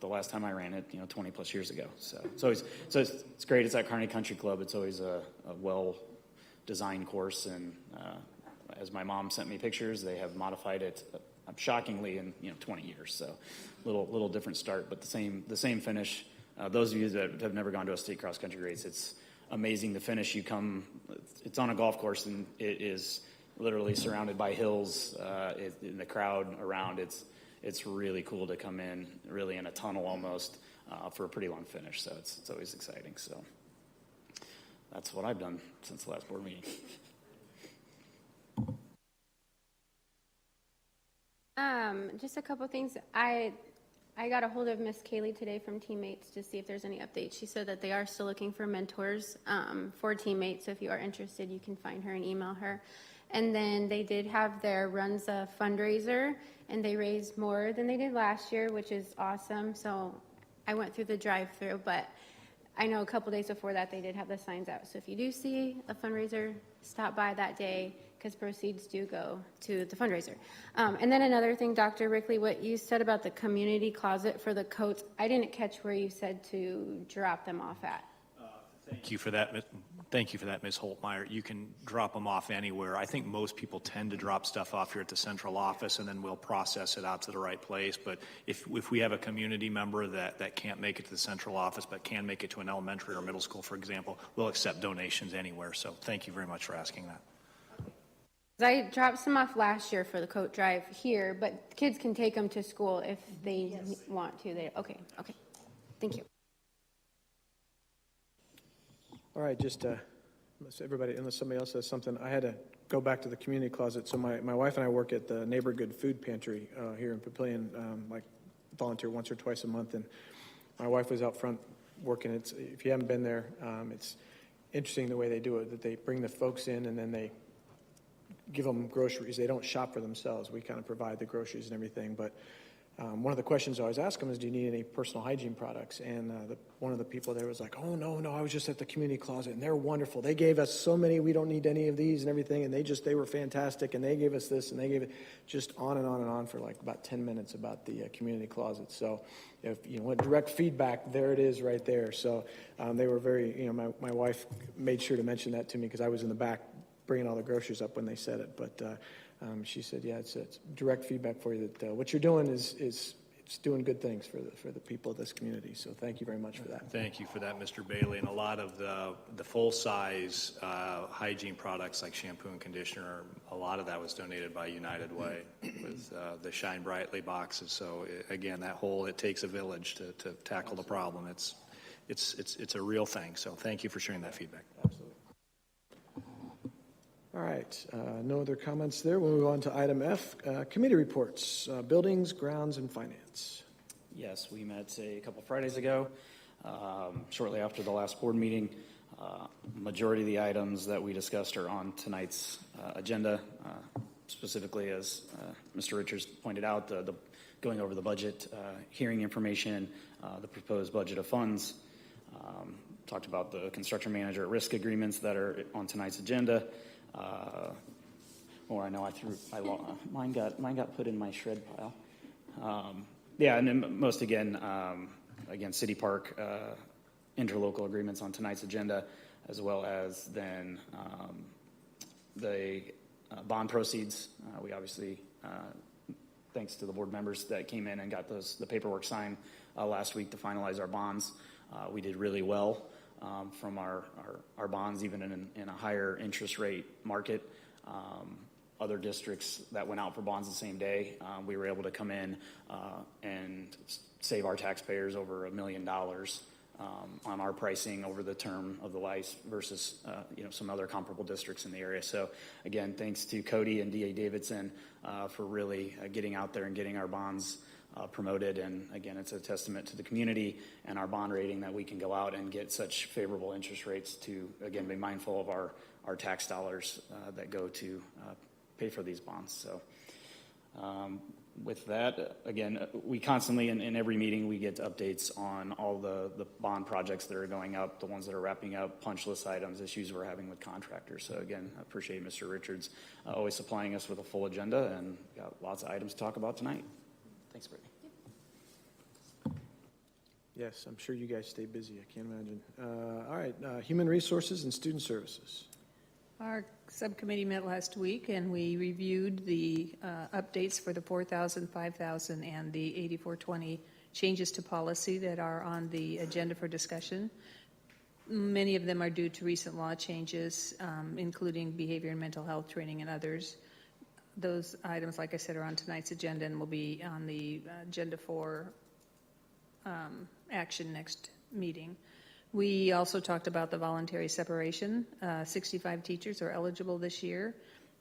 the last time I ran it, 20 plus years ago. So it's great. It's at Kearney Country Club. It's always a well-designed course, and as my mom sent me pictures, they have modified it shockingly in 20 years. So little different start, but the same finish. Those of you that have never gone to a state cross country race, it's amazing. The finish, it's on a golf course, and it is literally surrounded by hills. In the crowd around, it's really cool to come in, really in a tunnel almost, for a pretty long finish. So it's always exciting. So that's what I've done since the last board meeting. Just a couple things. I got a hold of Miss Kaylee today from Teammates to see if there's any updates. She said that they are still looking for mentors for Teammates. So if you are interested, you can find her and email her. And then they did have their runs a fundraiser, and they raised more than they did last year, which is awesome. So I went through the drive-through, but I know a couple days before that they did have the signs out. So if you do see a fundraiser, stop by that day, because proceeds do go to the fundraiser. And then another thing, Dr. Rickley, what you said about the community closet for the coats, I didn't catch where you said to drop them off at. Thank you for that. Thank you for that, Ms. Holtmeyer. You can drop them off anywhere. I think most people tend to drop stuff off here at the central office, and then we'll process it out to the right place. But if we have a community member that can't make it to the central office but can make it to an elementary or middle school, for example, we'll accept donations anywhere. So thank you very much for asking that. I dropped some off last year for the coat drive here, but kids can take them to school if they want to. Okay. Thank you. All right, just unless somebody else says something, I had to go back to the community closet. So my wife and I work at the Neighborhood Food Pantry here in Papillion, like volunteer once or twice a month. And my wife was out front working. If you haven't been there, it's interesting the way they do it, that they bring the folks in and then they give them groceries. They don't shop for themselves. We kind of provide the groceries and everything. But one of the questions I always ask them is, do you need any personal hygiene products? And one of the people there was like, oh, no, I was just at the community closet, and they're wonderful. They gave us so many, we don't need any of these and everything, and they were fantastic, and they gave us this, and they gave it just on and on and on for like about 10 minutes about the community closet. So if you want direct feedback, there it is right there. So they were very, my wife made sure to mention that to me because I was in the back bringing all the groceries up when they said it. But she said, yeah, it's direct feedback for you that what you're doing is it's doing good things for the people of this community. So thank you very much for that. Thank you for that, Mr. Bailey. And a lot of the full-size hygiene products like shampoo and conditioner, a lot of that was donated by United Way with the Shine Brightly boxes. So again, it takes a village to tackle the problem. It's a real thing. So thank you for sharing that feedback. Absolutely. All right, no other comments there. We'll move on to item F, committee reports, buildings, grounds, and finance. Yes, we met a couple Fridays ago, shortly after the last board meeting. Majority of the items that we discussed are on tonight's agenda, specifically as Mr. Richards pointed out, the going over the budget, hearing information, the proposed budget of funds, talked about the construction manager at risk agreements that are on tonight's agenda. I know mine got put in my shred pile. And then most again, City Park interlocal agreements on tonight's agenda, as well as then the bond proceeds. We obviously, thanks to the board members that came in and got the paperwork signed last week to finalize our bonds. We did really well. From our bonds, even in a higher interest rate market. Other districts that went out for bonds the same day, we were able to come in and save our taxpayers over $1 million on our pricing over the term of the life versus some other comparable districts in the area. So again, thanks to Cody and D.A. Davidson for really getting out there and getting our bonds promoted. And again, it's a testament to the community and our bond rating that we can go out and get such favorable interest rates to, again, be mindful of our tax dollars that go to pay for these bonds. So with that, again, we constantly, in every meeting, we get updates on all the bond projects that are going up, the ones that are wrapping up, punch list items, issues we're having with contractors. So again, I appreciate Mr. Richards always supplying us with a full agenda, and got lots of items to talk about tonight. Thanks, Brittany. Yes, I'm sure you guys stay busy. I can't imagine. All right, human resources and student services. Our subcommittee met last week, and we reviewed the updates for the 4,000, 5,000, and the 8420 changes to policy that are on the agenda for discussion. Many of them are due to recent law changes, including behavior and mental health training and others. Those items, like I said, are on tonight's agenda and will be on the agenda for action next meeting. We also talked about the voluntary separation. 65 teachers are eligible this year,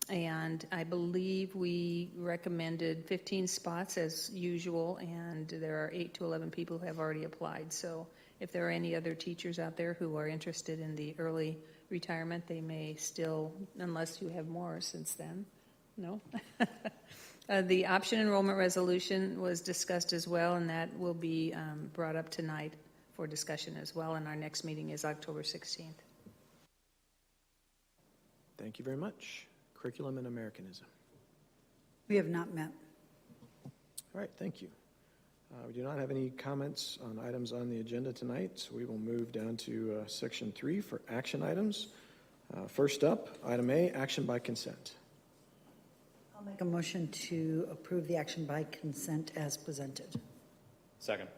and I believe we recommended 15 spots as usual, and there are 8 to 11 people who have already applied. So if there are any other teachers out there who are interested in the early retirement, they may still, unless you have more since then. No? The option enrollment resolution was discussed as well, and that will be brought up tonight for discussion as well, and our next meeting is October 16th. Thank you very much. Curriculum and Americanism. We have not met. All right, thank you. We do not have any comments on items on the agenda tonight, so we will move down to Section 3 for action items. First up, item A, action by consent. I'll make a motion to approve the action by consent as presented. Second.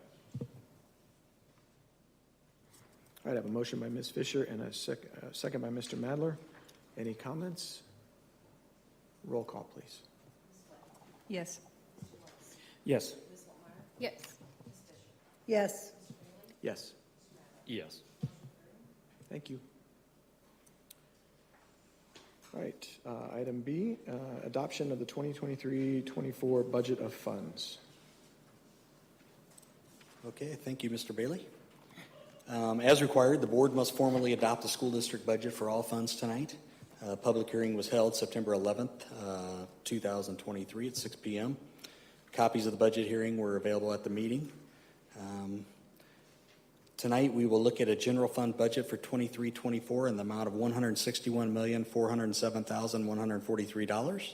All right, I have a motion by Ms. Fisher and a second by Mr. Madler. Any comments? Roll call, please. Yes. Yes. Yes. Yes. Yes. Yes. Thank you. All right, item B, adoption of the 2023-24 budget of funds. Okay, thank you, Mr. Bailey. As required, the board must formally adopt the school district budget for all funds tonight. Public hearing was held September 11th, 2023 at 6 p.m. Copies of the budget hearing were available at the meeting. Tonight, we will look at a general fund budget for 23-24 in the amount of $161,407,143.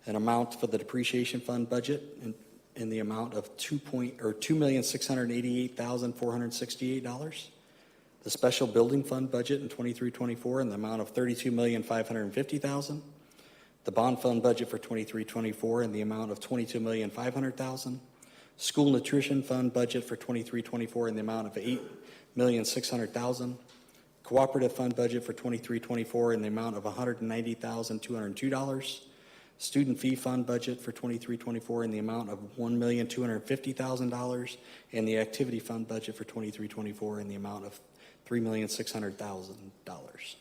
An amount for the depreciation fund budget in the amount of $2,688,468. The special building fund budget in 23-24 in the amount of $32,550,000. The bond fund budget for 23-24 in the amount of $22,500,000. School nutrition fund budget for 23-24 in the amount of $8,600,000. Cooperative fund budget for 23-24 in the amount of $190,202. Student fee fund budget for 23-24 in the amount of $1,250,000, and the activity fund budget for 23-24 in the amount of $3,600,000.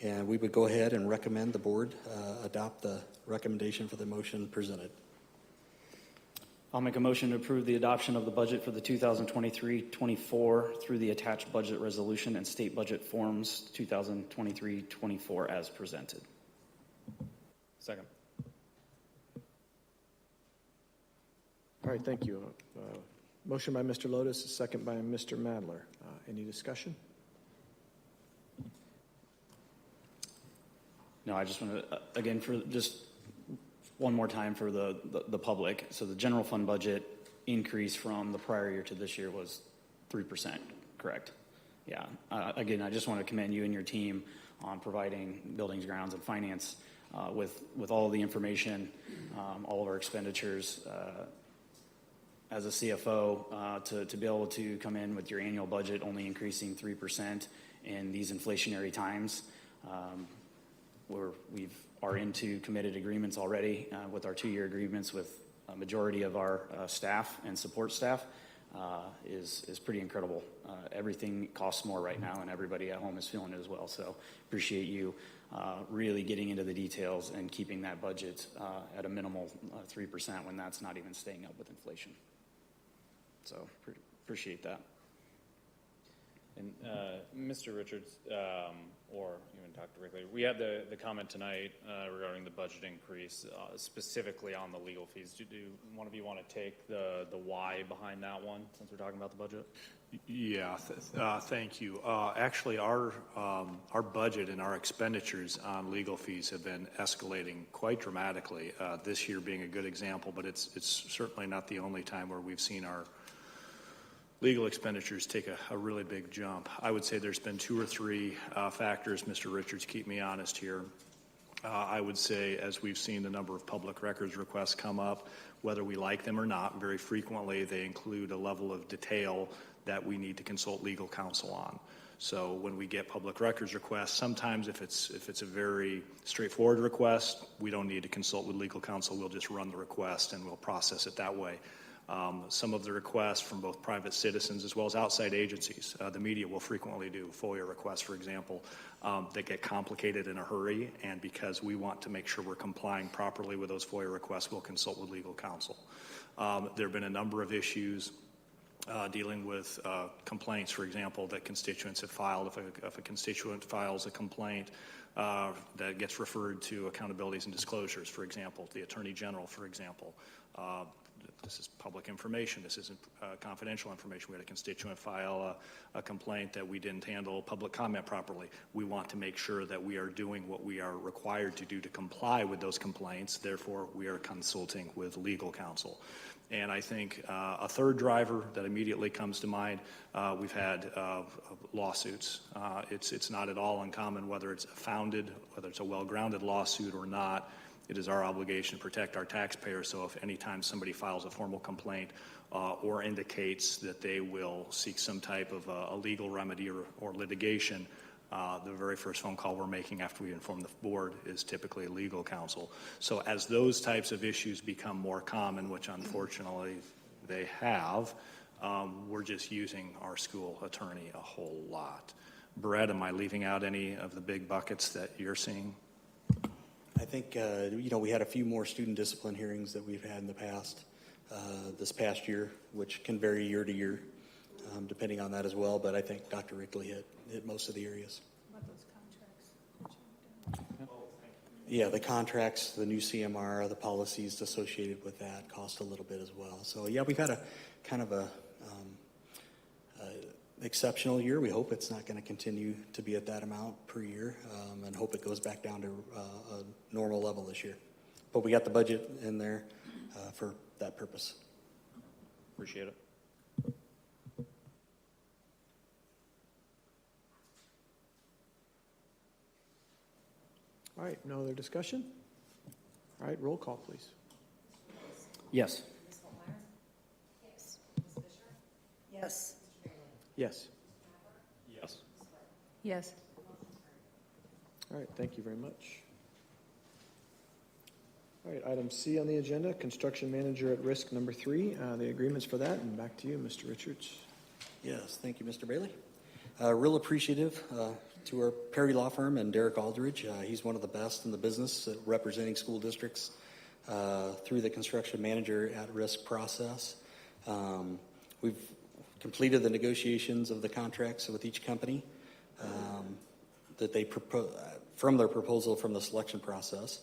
And we would go ahead and recommend the board adopt the recommendation for the motion presented. I'll make a motion to approve the adoption of the budget for the 2023-24 through the attached budget resolution and state budget forms 2023-24 as presented. Second. All right, thank you. Motion by Mr. Lotus, a second by Mr. Madler. Any discussion? No, I just want to, again, for just one more time for the public. So the general fund budget increase from the prior year to this year was 3%, correct? Yeah. Again, I just want to commend you and your team on providing buildings, grounds, and finance with all the information, all of our expenditures. As a CFO, to be able to come in with your annual budget only increasing 3% in these inflationary times, we are into committed agreements already with our 2-year agreements with a majority of our staff and support staff is pretty incredible. Everything costs more right now, and everybody at home is feeling it as well. So appreciate you really getting into the details and keeping that budget at a minimal 3% when that's not even staying up with inflation. So appreciate that. And Mr. Richards, or you want to talk directly, we had the comment tonight regarding the budget increase, specifically on the legal fees. Do one of you want to take the why behind that one, since we're talking about the budget? Yeah, thank you. Actually, our budget and our expenditures on legal fees have been escalating quite dramatically. This year being a good example, but it's certainly not the only time where we've seen our legal expenditures take a really big jump. I would say there's been 2 or 3 factors. Mr. Richards, keep me honest here. I would say, as we've seen the number of public records requests come up, whether we like them or not, very frequently they include a level of detail that we need to consult legal counsel on. So when we get public records requests, sometimes if it's a very straightforward request, we don't need to consult with legal counsel. We'll just run the request and we'll process it that way. Some of the requests from both private citizens as well as outside agencies, the media will frequently do FOIA requests, for example, that get complicated in a hurry, and because we want to make sure we're complying properly with those FOIA requests, we'll consult with legal counsel. There have been a number of issues dealing with complaints, for example, that constituents have filed. If a constituent files a complaint that gets referred to accountabilities and disclosures, for example, the Attorney General, for example. This is public information. This isn't confidential information. We had a constituent file a complaint that we didn't handle public comment properly. We want to make sure that we are doing what we are required to do to comply with those complaints. Therefore, we are consulting with legal counsel. And I think a third driver that immediately comes to mind, we've had lawsuits. It's not at all uncommon, whether it's founded, whether it's a well-grounded lawsuit or not. It is our obligation to protect our taxpayers. So if any time somebody files a formal complaint or indicates that they will seek some type of a legal remedy or litigation, the very first phone call we're making after we inform the board is typically legal counsel. So as those types of issues become more common, which unfortunately they have, we're just using our school attorney a whole lot. Brett, am I leaving out any of the big buckets that you're seeing? I think, we had a few more student discipline hearings that we've had in the past, this past year, which can vary year to year, depending on that as well. But I think Dr. Rickley hit most of the areas. What about those contracts? Yeah, the contracts, the new CMR, the policies associated with that cost a little bit as well. So, yeah, we've had a kind of a exceptional year. We hope it's not going to continue to be at that amount per year, and hope it goes back down to a normal level this year. But we got the budget in there for that purpose. Appreciate it. All right, no other discussion? All right, roll call, please. Yes. Yes. Yes. Yes. Yes. All right, thank you very much. All right, item C on the agenda, construction manager at risk number 3, the agreements for that, and back to you, Mr. Richards. Yes, thank you, Mr. Bailey. Real appreciative to our Perry Law Firm and Derek Aldridge. He's one of the best in the business at representing school districts through the construction manager at risk process. We've completed the negotiations of the contracts with each company that they from their proposal from the selection process.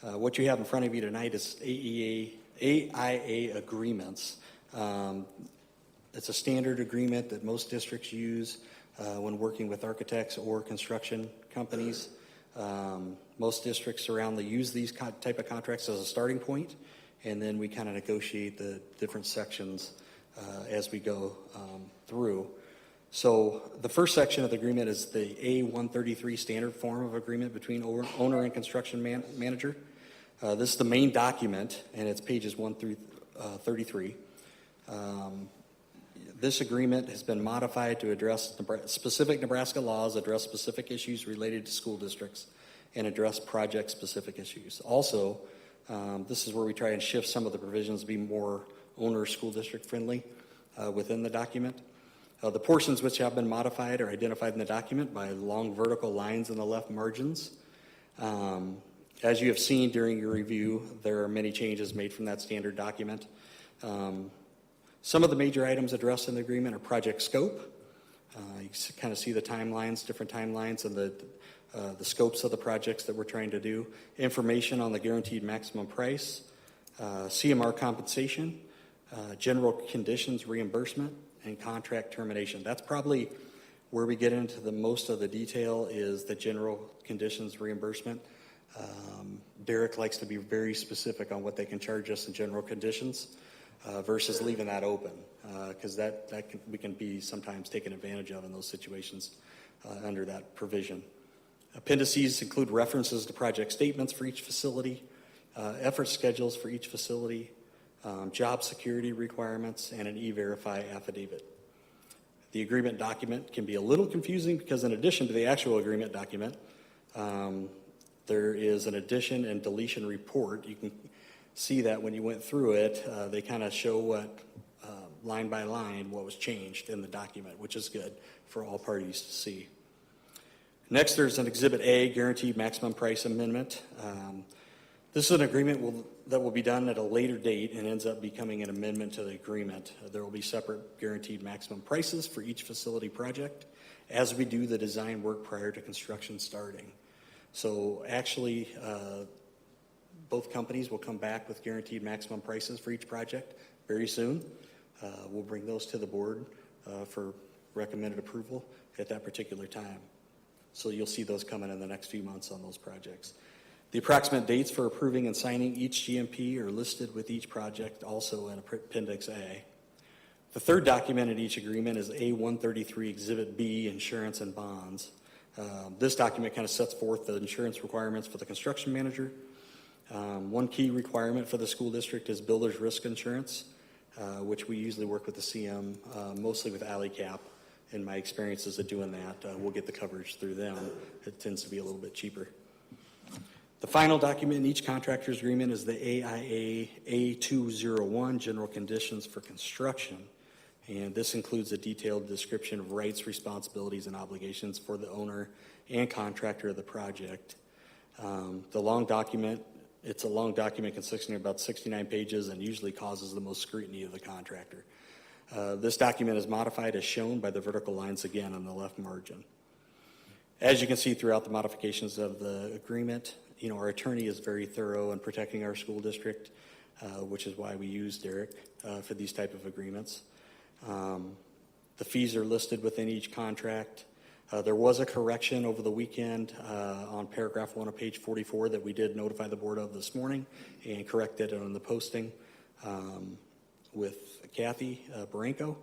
What you have in front of you tonight is AIA agreements. It's a standard agreement that most districts use when working with architects or construction companies. Most districts around use these type of contracts as a starting point, and then we kind of negotiate the different sections as we go through. So the first section of the agreement is the A133 standard form of agreement between owner and construction manager. This is the main document, and it's pages 1 through 33. This agreement has been modified to address specific Nebraska laws, address specific issues related to school districts, and address project-specific issues. Also, this is where we try and shift some of the provisions to be more owner-school district friendly within the document. The portions which have been modified are identified in the document by long vertical lines in the left margins. As you have seen during your review, there are many changes made from that standard document. Some of the major items addressed in the agreement are project scope. You kind of see the timelines, different timelines, and the scopes of the projects that we're trying to do. Information on the guaranteed maximum price, CMR compensation, general conditions reimbursement, and contract termination. That's probably where we get into the most of the detail is the general conditions reimbursement. Derek likes to be very specific on what they can charge us in general conditions versus leaving that open because we can be sometimes taken advantage of in those situations under that provision. Appendices include references to project statements for each facility, effort schedules for each facility, job security requirements, and an E-Verify affidavit. The agreement document can be a little confusing because in addition to the actual agreement document, there is an addition and deletion report. You can see that when you went through it, they kind of show what, line by line, what was changed in the document, which is good for all parties to see. Next, there's an Exhibit A, Guaranteed Maximum Price Amendment. This is an agreement that will be done at a later date and ends up becoming an amendment to the agreement. There will be separate guaranteed maximum prices for each facility project as we do the design work prior to construction starting. So actually, both companies will come back with guaranteed maximum prices for each project very soon. We'll bring those to the board for recommended approval at that particular time. So you'll see those coming in the next few months on those projects. The approximate dates for approving and signing each GMP are listed with each project, also in Appendix A. The third document in each agreement is A133 Exhibit B, Insurance and Bonds. This document kind of sets forth the insurance requirements for the construction manager. One key requirement for the school district is builder's risk insurance, which we usually work with the CM, mostly with Alley Cap. In my experiences of doing that, we'll get the coverage through them. It tends to be a little bit cheaper. The final document in each contractor's agreement is the AIA A201, General Conditions for Construction. And this includes a detailed description of rights, responsibilities, and obligations for the owner and contractor of the project. It's a long document consisting of about 69 pages and usually causes the most scrutiny of the contractor. This document is modified as shown by the vertical lines again on the left margin. As you can see throughout the modifications of the agreement, our attorney is very thorough in protecting our school district, which is why we use Derek for these type of agreements. The fees are listed within each contract. There was a correction over the weekend on paragraph 1 of page 44 that we did notify the board of this morning and corrected it on the posting with Kathy Baranko,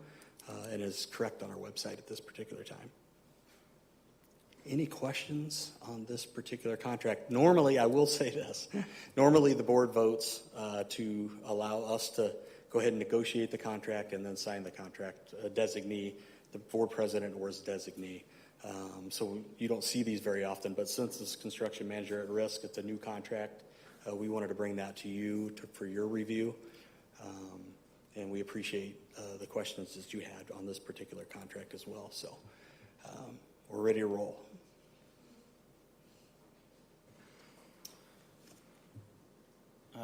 and is correct on our website at this particular time. Any questions on this particular contract? Normally, I will say this, normally the board votes to allow us to go ahead and negotiate the contract and then sign the contract, designee, the board president or his designee. So you don't see these very often, but since this construction manager at risk, it's a new contract, we wanted to bring that to you for your review. And we appreciate the questions that you had on this particular contract as well. So we're ready to roll.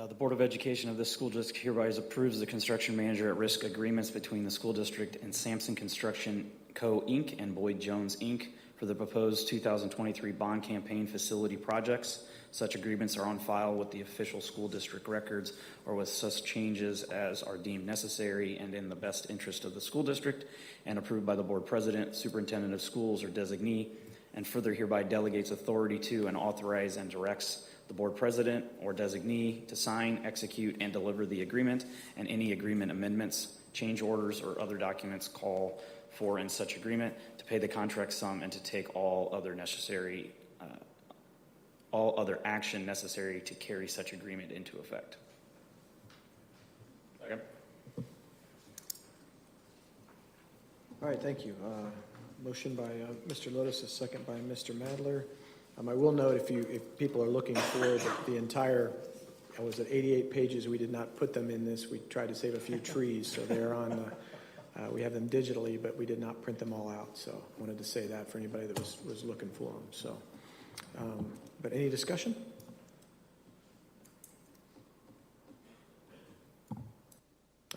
The Board of Education of this school district hereby approves the construction manager at risk agreements between the school district and Sampson Construction Co. Inc. and Boyd Jones Inc. for the proposed 2023 bond campaign facility projects. Such agreements are on file with the official school district records or with such changes as are deemed necessary and in the best interest of the school district, and approved by the board president, superintendent of schools, or designee, and further hereby delegates authority to and authorize and directs the board president or designee to sign, execute, and deliver the agreement and any agreement amendments, change orders, or other documents call for in such agreement, to pay the contract sum and to take all other action necessary to carry such agreement into effect. Second. All right, thank you. Motion by Mr. Lotus, a second by Mr. Madler. I will note, if people are looking for the entire, was it 88 pages, we did not put them in this. We tried to save a few trees, so they're on, we have them digitally, but we did not print them all out. So I wanted to say that for anybody that was looking for them. So, but any discussion?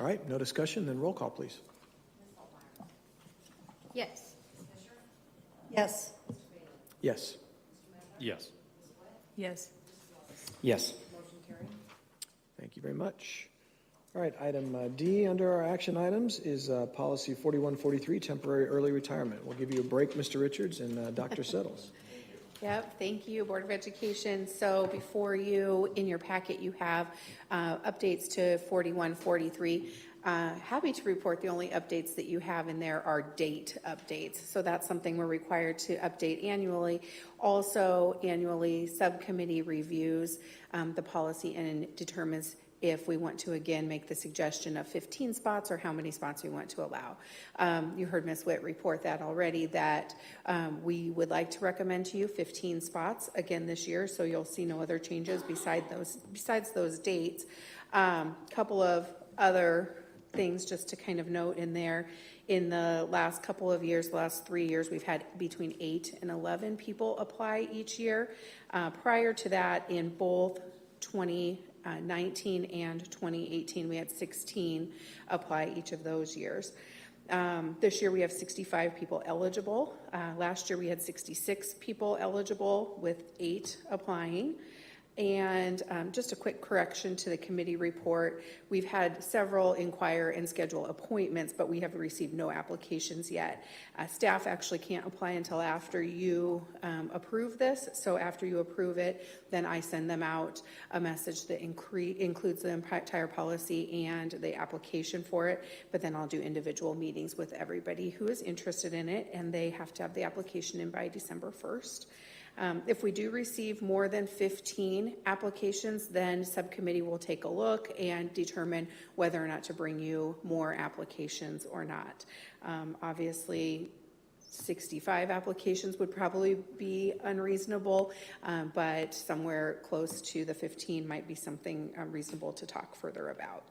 All right, no discussion, then roll call, please. Yes. Yes. Yes. Yes. Yes. Yes. Thank you very much. All right, item D under our action items is policy 4143, temporary early retirement. We'll give you a break, Mr. Richards, and Dr. Settles. Yep, thank you, Board of Education. So before you, in your packet, you have updates to 4143. Happy to report the only updates that you have in there are date updates. So that's something we're required to update annually. Also, annually, subcommittee reviews the policy and determines if we want to, again, make the suggestion of 15 spots or how many spots we want to allow. You heard Ms. Witt report that already, that we would like to recommend to you 15 spots again this year, so you'll see no other changes besides those dates. Couple of other things just to kind of note in there. In the last couple of years, the last 3 years, we've had between 8 and 11 people apply each year. Prior to that, in both 2019 and 2018, we had 16 apply each of those years. This year we have 65 people eligible. Last year we had 66 people eligible with 8 applying. And just a quick correction to the committee report. We've had several inquire and schedule appointments, but we have received no applications yet. Staff actually can't apply until after you approve this. So after you approve it, then I send them out a message that includes the entire policy and the application for it. But then I'll do individual meetings with everybody who is interested in it, and they have to have the application in by December 1st. If we do receive more than 15 applications, then subcommittee will take a look and determine whether or not to bring you more applications or not. Obviously, 65 applications would probably be unreasonable, but somewhere close to the 15 might be something reasonable to talk further about.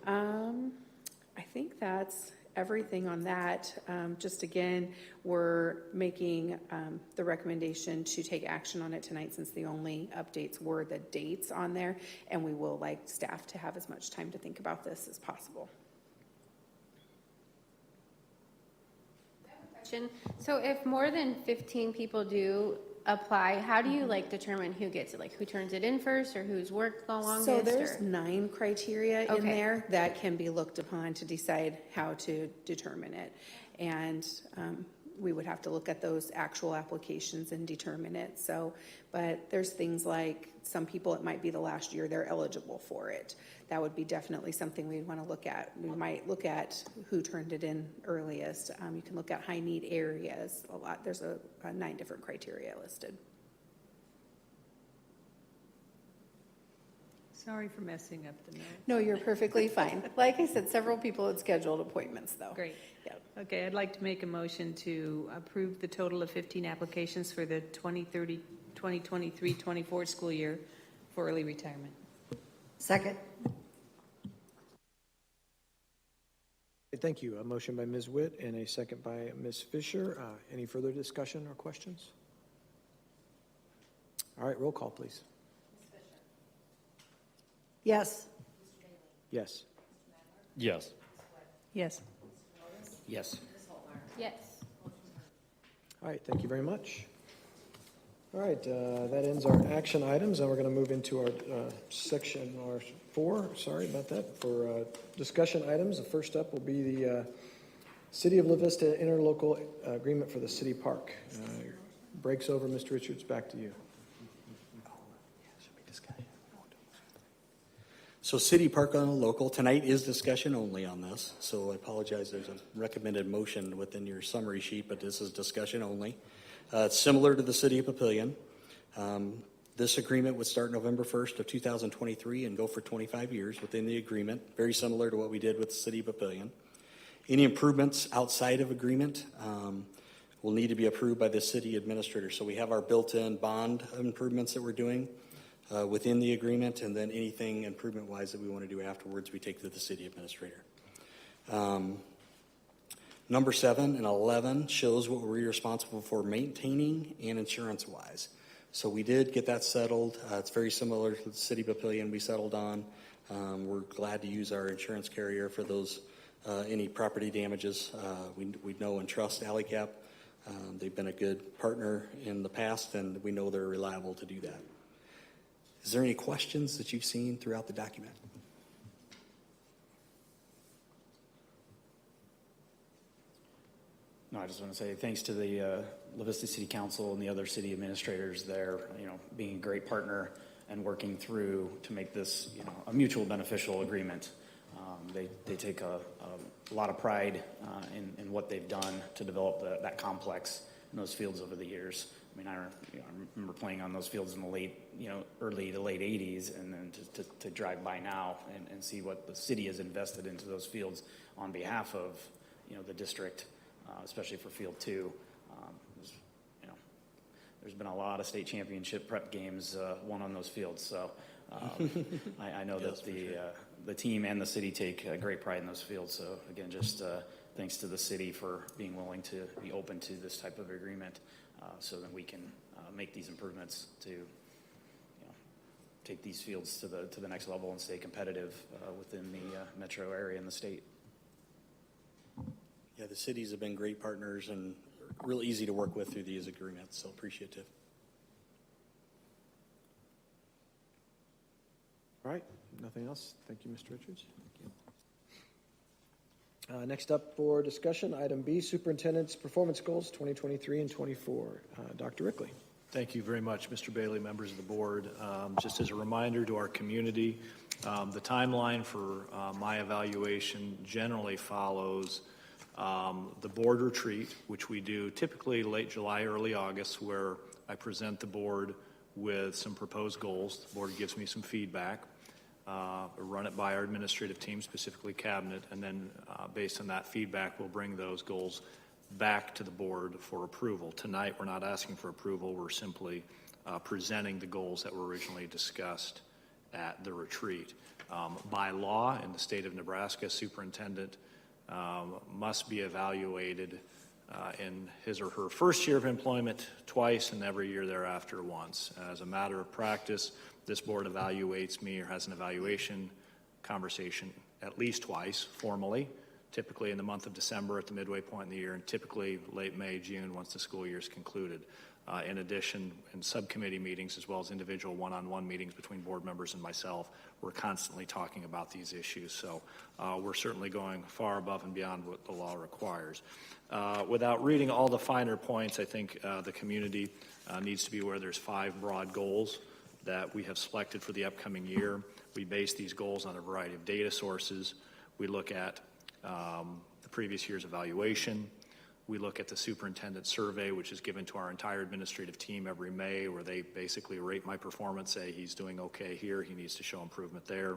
I think that's everything on that. Just again, we're making the recommendation to take action on it tonight, since the only updates were the dates on there, and we will like staff to have as much time to think about this as possible. So if more than 15 people do apply, how do you like determine who gets it? Like who turns it in first, or who's worked the longest? So there's 9 criteria in Okay. there that can be looked upon to decide how to determine it. And we would have to look at those actual applications and determine it. So, but there's things like some people, it might be the last year they're eligible for it. That would be definitely something we'd want to look at. We might look at who turned it in earliest. You can look at high need areas a lot. There's a 9 different criteria listed. Sorry for messing up the notes. No, you're perfectly fine. Like I said, several people had scheduled appointments though. Great. Yeah. Okay, I'd like to make a motion to approve the total of 15 applications for the 2023-24 school year for early retirement. Second. Thank you. A motion by Ms. Witt and a second by Ms. Fisher. Any further discussion or questions? All right, roll call, please. Yes. Yes. Yes. Yes. Yes. Yes. All right, thank you very much. All right, that ends our action items, and we're going to move into our section, or 4, sorry about that, for discussion items. The first up will be the City of La Vista interlocal agreement for the city park. Breaks over, Mr. Richards, back to you. So city park on a local, tonight is discussion only on this, so I apologize, there's a recommended motion within your summary sheet, but this is discussion only. It's similar to the city of Papillion. This agreement would start November 1st of 2023 and go for 25 years within the agreement, very similar to what we did with the city of Papillion. Any improvements outside of agreement will need to be approved by the city administrator. So we have our built-in bond improvements that we're doing within the agreement, and then anything improvement-wise that we want to do afterwards, we take to the city administrator. Number 7 and 11 shows what we're responsible for maintaining and insurance-wise. So we did get that settled. It's very similar to the city of Papillion we settled on. We're glad to use our insurance carrier for those any property damages. We know and trust AliCap. They've been a good partner in the past, and we know they're reliable to do that. Is there any questions that you've seen throughout the document? No, I just want to say thanks to the La Vista City Council and the other city administrators there, being a great partner and working through to make this, a mutual beneficial agreement. They take a lot of pride in what they've done to develop that complex in those fields over the years. I mean, I remember playing on those fields in the early to late 80s, and then to drive by now and see what the city has invested into those fields on behalf of, the district, especially for Field 2. There's been a lot of state championship prep games won on those fields, so I know that the team and the city take great pride in those fields. So again, just thanks to the city for being willing to be open to this type of agreement, so that we can make these improvements to take these fields to the next level and stay competitive within the metro area and the state. Yeah, the cities have been great partners and real easy to work with through these agreements, so appreciative. All right, nothing else? Thank you, Mr. Richards. Next up for discussion, item B, Superintendent's Performance Goals 2023 and 24. Dr. Rickley. Thank you very much, Mr. Bailey, members of the board. Just as a reminder to our community, the timeline for my evaluation generally follows the board retreat, which we do typically late July, early August, where I present the board with some proposed goals. The board gives me some feedback. Run it by our administrative team, specifically cabinet, and then based on that feedback, we'll bring those goals back to the board for approval. Tonight, we're not asking for approval. We're simply presenting the goals that were originally discussed at the retreat. By law, in the state of Nebraska, superintendent must be evaluated in his or her first year of employment twice and every year thereafter once. As a matter of practice, this board evaluates me or has an evaluation conversation at least twice formally, typically in the month of December at the midway point in the year, and typically late May, June once the school year is concluded. In addition, in subcommittee meetings as well as individual one-on-one meetings between board members and myself, we're constantly talking about these issues. So we're certainly going far above and beyond what the law requires. Without reading all the finer points, I think the community needs to be aware there's 5 broad goals that we have selected for the upcoming year. We base these goals on a variety of data sources. We look at the previous year's evaluation. We look at the superintendent survey, which is given to our entire administrative team every May, where they basically rate my performance, say he's doing okay here, he needs to show improvement there.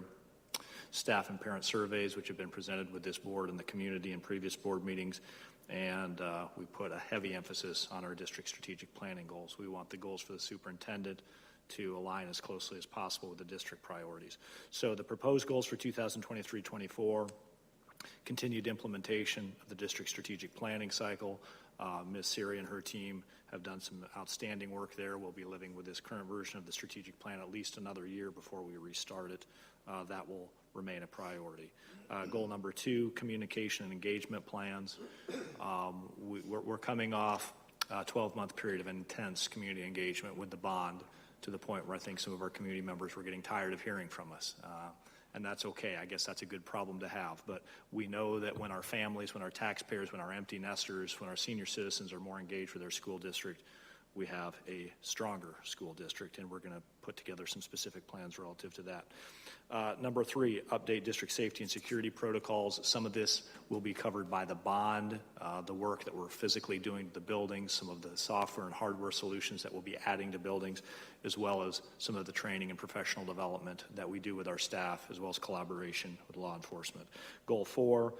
Staff and parent surveys, which have been presented with this board and the community in previous board meetings. And we put a heavy emphasis on our district strategic planning goals. We want the goals for the superintendent to align as closely as possible with the district priorities. So the proposed goals for 2023-24, continued implementation of the district strategic planning cycle. Ms. Siri and her team have done some outstanding work there. We'll be living with this current version of the strategic plan at least another year before we restart it. That will remain a priority. Goal number 2, communication and engagement plans. We're coming off a 12-month period of intense community engagement with the bond, to the point where I think some of our community members were getting tired of hearing from us. And that's okay. I guess that's a good problem to have. But we know that when our families, when our taxpayers, when our empty nesters, when our senior citizens are more engaged with their school district, we have a stronger school district, and we're going to put together some specific plans relative to that. Number 3, update district safety and security protocols. Some of this will be covered by the bond, the work that we're physically doing to the buildings, some of the software and hardware solutions that we'll be adding to buildings, as well as some of the training and professional development that we do with our staff, as well as collaboration with law enforcement. Goal 4,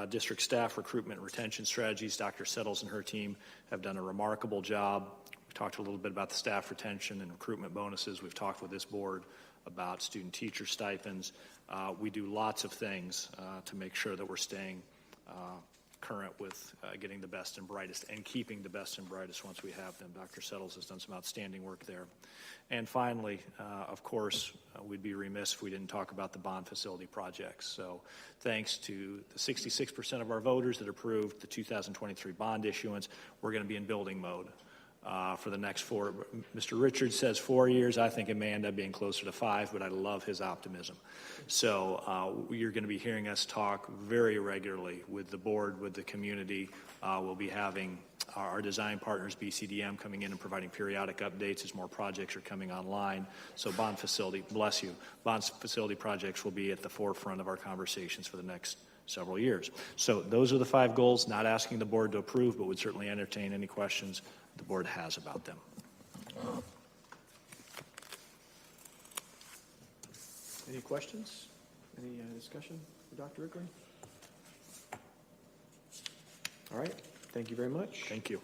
district staff recruitment and retention strategies. Dr. Settles and her team have done a remarkable job. We talked a little bit about the staff retention and recruitment bonuses. We've talked with this board about student teacher stipends. We do lots of things to make sure that we're staying current with getting the best and brightest and keeping the best and brightest once we have them. Dr. Settles has done some outstanding work there. And finally, of course, we'd be remiss if we didn't talk about the bond facility projects. So thanks to the 66% of our voters that approved the 2023 bond issuance, we're going to be in building mode for the next 4. Mr. Richards says 4 years. I think it may end up being closer to 5, but I love his optimism. So you're going to be hearing us talk very regularly with the board, with the community. We'll be having our design partners, BCDM, coming in and providing periodic updates as more projects are coming online. So bond facility, bless you, bond facility projects will be at the forefront of our conversations for the next several years. So those are the 5 goals, not asking the board to approve, but would certainly entertain any questions the board has about them. Any questions? Any discussion for Dr. Rickley? All right. Thank you very much. Thank you.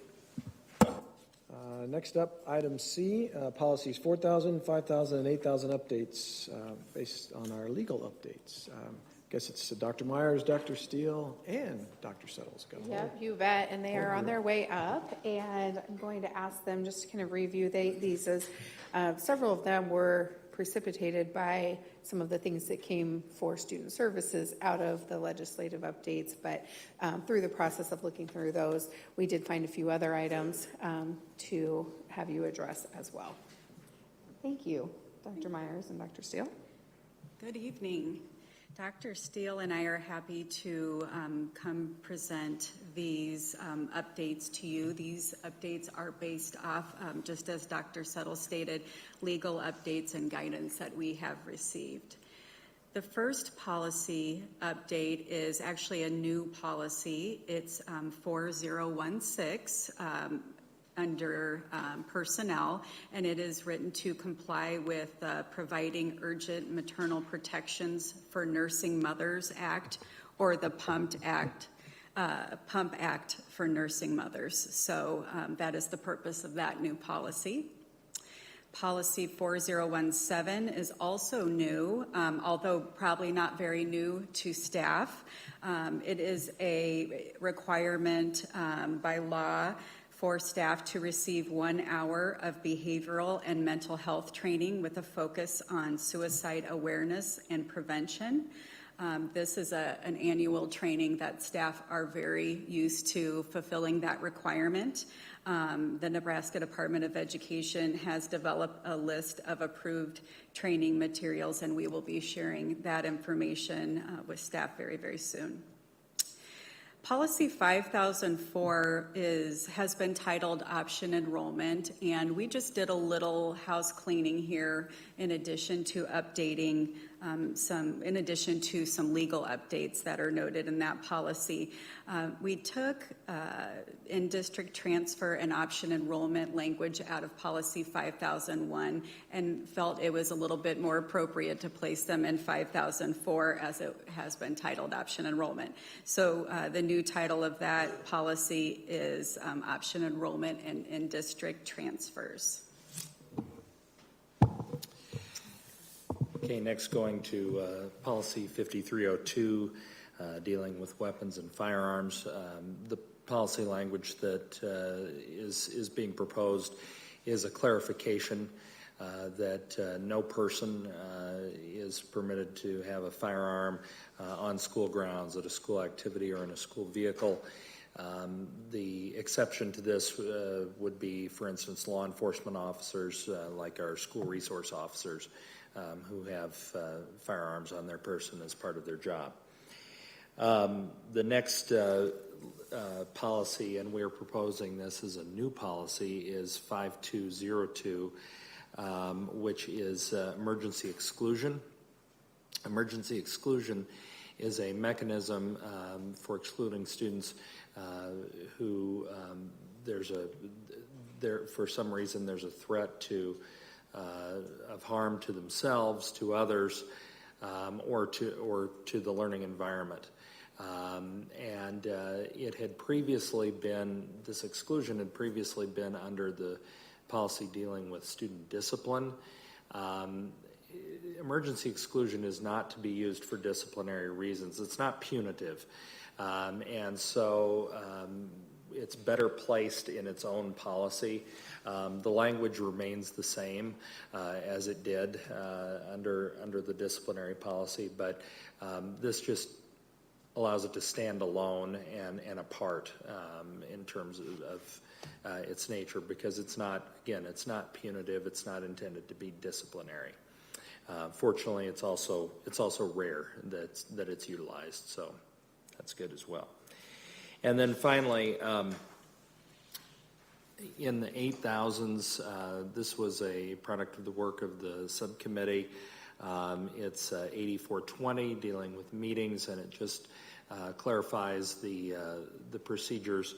Next up, item C, policies 4,000, 5,000, and 8,000 updates based on our legal updates. Guess it's Dr. Myers, Dr. Steele, and Dr. Settles. Yep, you bet, and they are on their way up, and I'm going to ask them just to kind of review these as several of them were precipitated by some of the things that came for student services out of the legislative updates. But through the process of looking through those, we did find a few other items to have you address as well. Thank you, Dr. Myers and Dr. Steele. Good evening. Dr. Steele and I are happy to come present these updates to you. These updates are based off, just as Dr. Settle stated, legal updates and guidance that we have received. The first policy update is actually a new policy. It's 4016. Under personnel, and it is written to comply with Providing Urgent Maternal Protections for Nursing Mothers Act, or the Pump Act for nursing mothers. So that is the purpose of that new policy. Policy 4017 is also new, although probably not very new to staff. It is a requirement by law for staff to receive 1 hour of behavioral and mental health training with a focus on suicide awareness and prevention. This is an annual training that staff are very used to fulfilling that requirement. The Nebraska Department of Education has developed a list of approved training materials, and we will be sharing that information with staff very, very soon. Policy 5004 has been titled Option Enrollment, and we just did a little house cleaning here in addition to updating some legal updates that are noted in that policy. We took in-district transfer and option enrollment language out of Policy 5001 and felt it was a little bit more appropriate to place them in 5004 as it has been titled Option Enrollment. So the new title of that policy is Option Enrollment and In-District Transfers. Okay, next going to Policy 5302, dealing with weapons and firearms. The policy language that is being proposed is a clarification that no person is permitted to have a firearm on school grounds, at a school activity, or in a school vehicle. The exception to this would be, for instance, law enforcement officers, like our school resource officers, who have firearms on their person as part of their job. The next policy, and we're proposing this as a new policy, is 5202, which is emergency exclusion. Emergency exclusion is a mechanism for excluding students who for some reason there's a threat of harm to themselves, to others, or to the learning environment. It had previously been, this exclusion had previously been under the policy dealing with student discipline. Emergency exclusion is not to be used for disciplinary reasons. It's not punitive. It's better placed in its own policy. The language remains the same as it did under the disciplinary policy, but this just allows it to stand alone and apart in terms of its nature, because it's not punitive. It's not intended to be disciplinary. Fortunately, it's also rare that it's utilized, so that's good as well. And then finally, in the 8000s, this was a product of the work of the subcommittee. It's 8420, dealing with meetings, and it just clarifies the procedures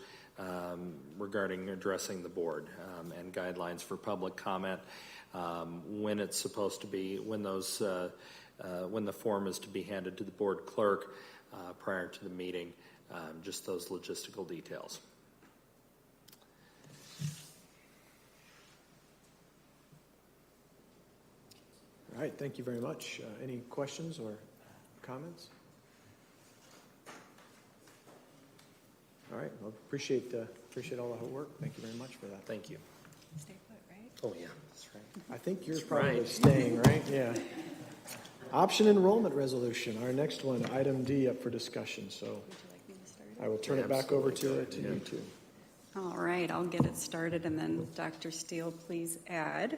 regarding addressing the board and guidelines for public comment, when it's supposed to be, when the form is to be handed to the board clerk prior to the meeting. Just those logistical details. All right, thank you very much. Any questions or comments? All right, well, appreciate all the hard work. Thank you very much for that. Thank you. Stay put, right? Oh, yeah, that's right. I think you're probably staying, right? Yeah. Option enrollment resolution, our next one, item D, up for discussion. So I will turn it back over to you two. All right, I'll get it started, and then Dr. Steele, please add.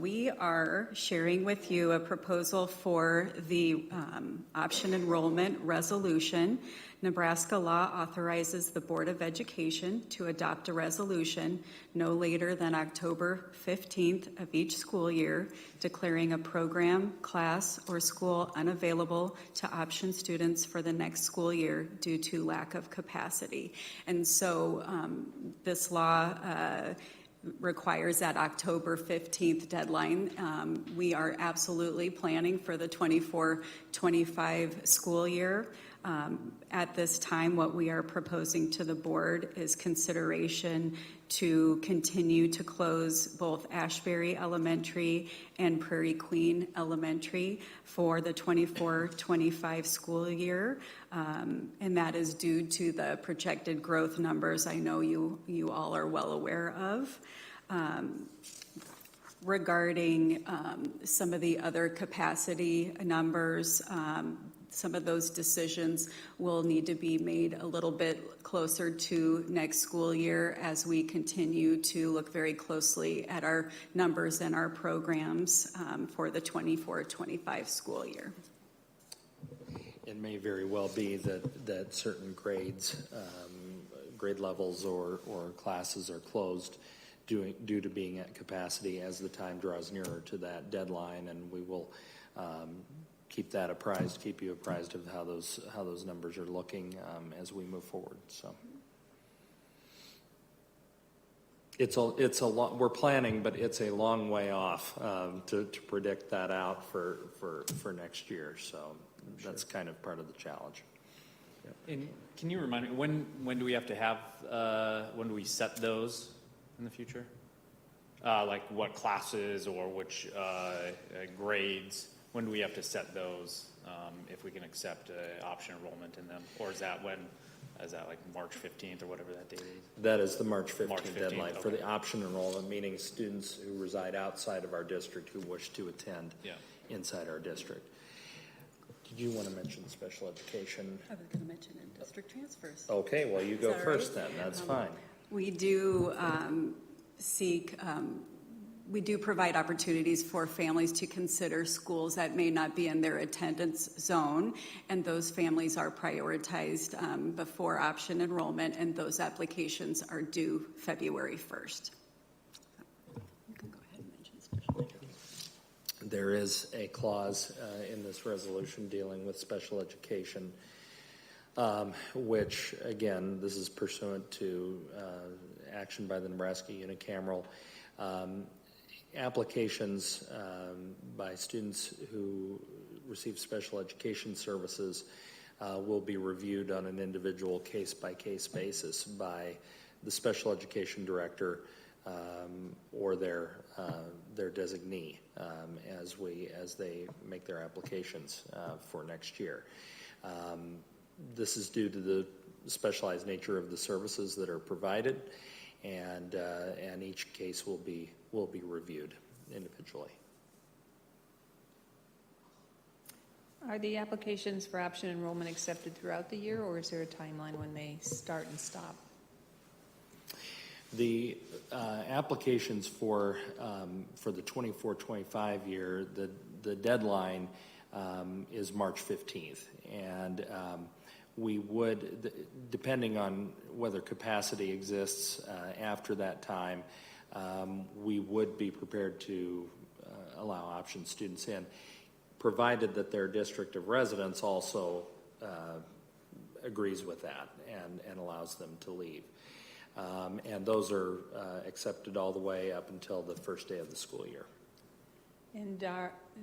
We are sharing with you a proposal for the option enrollment resolution. Nebraska law authorizes the Board of Education to adopt a resolution no later than October 15th of each school year, declaring a program, class, or school unavailable to option students for the next school year due to lack of capacity. And so this law requires that October 15th deadline. We are absolutely planning for the 24-25 school year. At this time, what we are proposing to the board is consideration to continue to close both Ashbury Elementary and Prairie Queen Elementary for the 24-25 school year. And that is due to the projected growth numbers I know you all are well aware of. Regarding some of the other capacity numbers, some of those decisions will need to be made a little bit closer to next school year as we continue to look very closely at our numbers and our programs for the 24-25 school year. It may very well be that certain grades, grade levels or classes are closed due to being at capacity as the time draws nearer to that deadline, and we will keep you apprised of how those numbers are looking as we move forward. So it's a lot. We're planning, but it's a long way off to predict that out for next year. So that's kind of part of the challenge. And can you remind me, when do we have to have, when do we set those in the future? Like what classes or which grades, when do we have to set those if we can accept option enrollment in them? Or is that like March 15th or whatever that date is? That is the March 15th deadline okay. for the option enrollment, meaning students who reside outside of our district who wish to attend inside our district. Did you want to mention special education? I was going to mention district transfers. Okay, well, you go first then. That's fine. We do we do provide opportunities for families to consider schools that may not be in their attendance zone, and those families are prioritized before option enrollment, and those applications are due February 1st. You can go ahead and mention special education. There is a clause in this resolution dealing with special education, which, again, this is pursuant to action by the Nebraska Unicameral. Applications by students who receive special education services will be reviewed on an individual case-by-case basis by the special education director or their designee as they make their applications for next year. This is due to the specialized nature of the services that are provided, and each case will be reviewed individually. Are the applications for option enrollment accepted throughout the year, or is there a timeline when they start and stop? The applications for the 24-25 year, the deadline is March 15th, and we would, depending on whether capacity exists after that time, we would be prepared to allow option students in, provided that their district of residence also agrees with that and allows them to leave. And those are accepted all the way up until the first day of the school year. And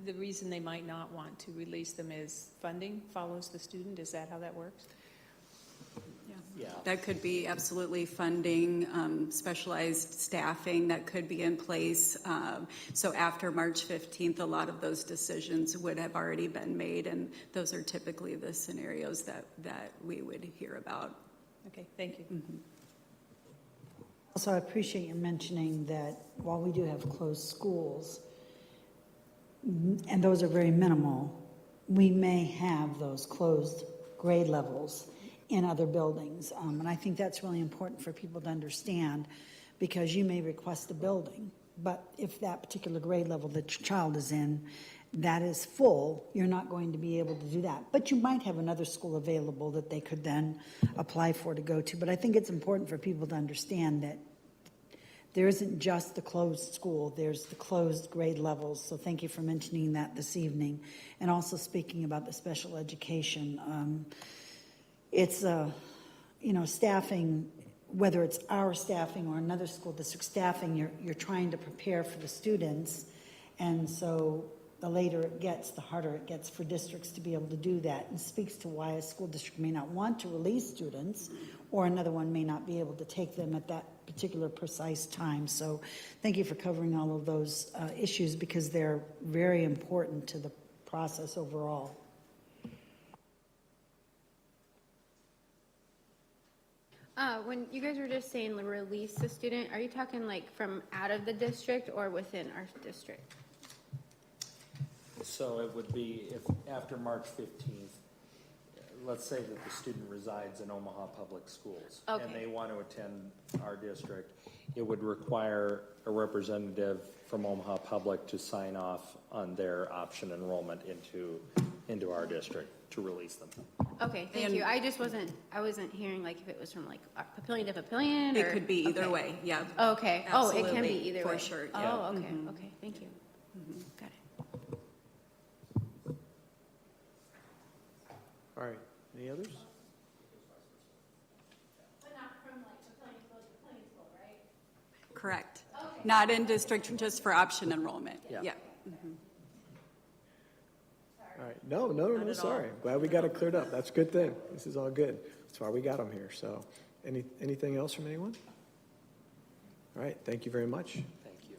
the reason they might not want to release them is funding follows the student? Is that how that works? Yeah. That could be absolutely funding, specialized staffing that could be in place. So after March 15th, a lot of those decisions would have already been made, and those are typically the scenarios that we would hear about. Okay, thank you. I'll Also, I appreciate you mentioning that while we do have closed schools, and those are very minimal, we may have those closed grade levels in other buildings. And I think that's really important for people to understand, because you may request a building, but if that particular grade level that your child is in, that is full, you're not going to be able to do that. But you might have another school available that they could then apply for to go to. But I think it's important for people to understand that there isn't just the closed school, there's the closed grade levels. So thank you for mentioning that this evening. And also speaking about the special education. It's, staffing, whether it's our staffing or another school district staffing, you're trying to prepare for the students. And so the later it gets, the harder it gets for districts to be able to do that, and speaks to why a school district may not want to release students, or another one may not be able to take them at that particular precise time. So thank you for covering all of those issues, because they're very important to the process overall. When you guys were just saying release the student, are you talking like from out of the district or within our district? So it would be if after March 15th, let's say that the student resides in Omaha Public Schools. Okay. And they want to attend our district, it would require a representative from Omaha Public to sign off on their option enrollment into our district to release them. Okay, thank you. I wasn't hearing like if it was from like Papillion to Papillion, It or- could be either okay. way, yeah. Okay. Oh, it can be Absolutely, either for way. sure, yeah. Oh, okay. Okay. Thank you. Got it. All right, any others? But not from like Papillion School to Papillion School, right? Correct. Not in district, just for option enrollment. Yeah. All right, no, sorry. Glad we got it cleared up. That's a good thing. This is all good. That's why we got them here. So anything else from anyone? All right, thank you very much. Thank you.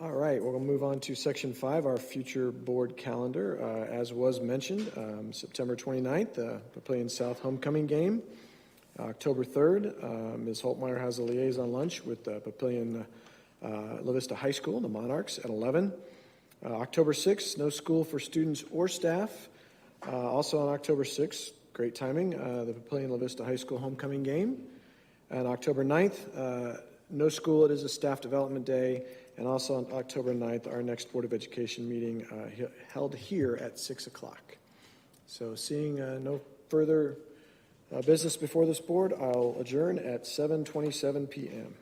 All right, we're going to move on to Section 5, our future board calendar. As was mentioned, September 29th, Papillion South homecoming game. October 3rd, Ms. Holtmeyer has a liaison lunch with Papillion La Vista High School, the Monarchs, at 11. October 6th, no school for students or staff. Also on October 6th, great timing, the Papillion La Vista High School homecoming game. And October 9th, no school, it is a staff development day. And also on October 9th, our next Board of Education meeting held here at 6 o'clock. So seeing no further business before this board, I'll adjourn at 7:27 p.m.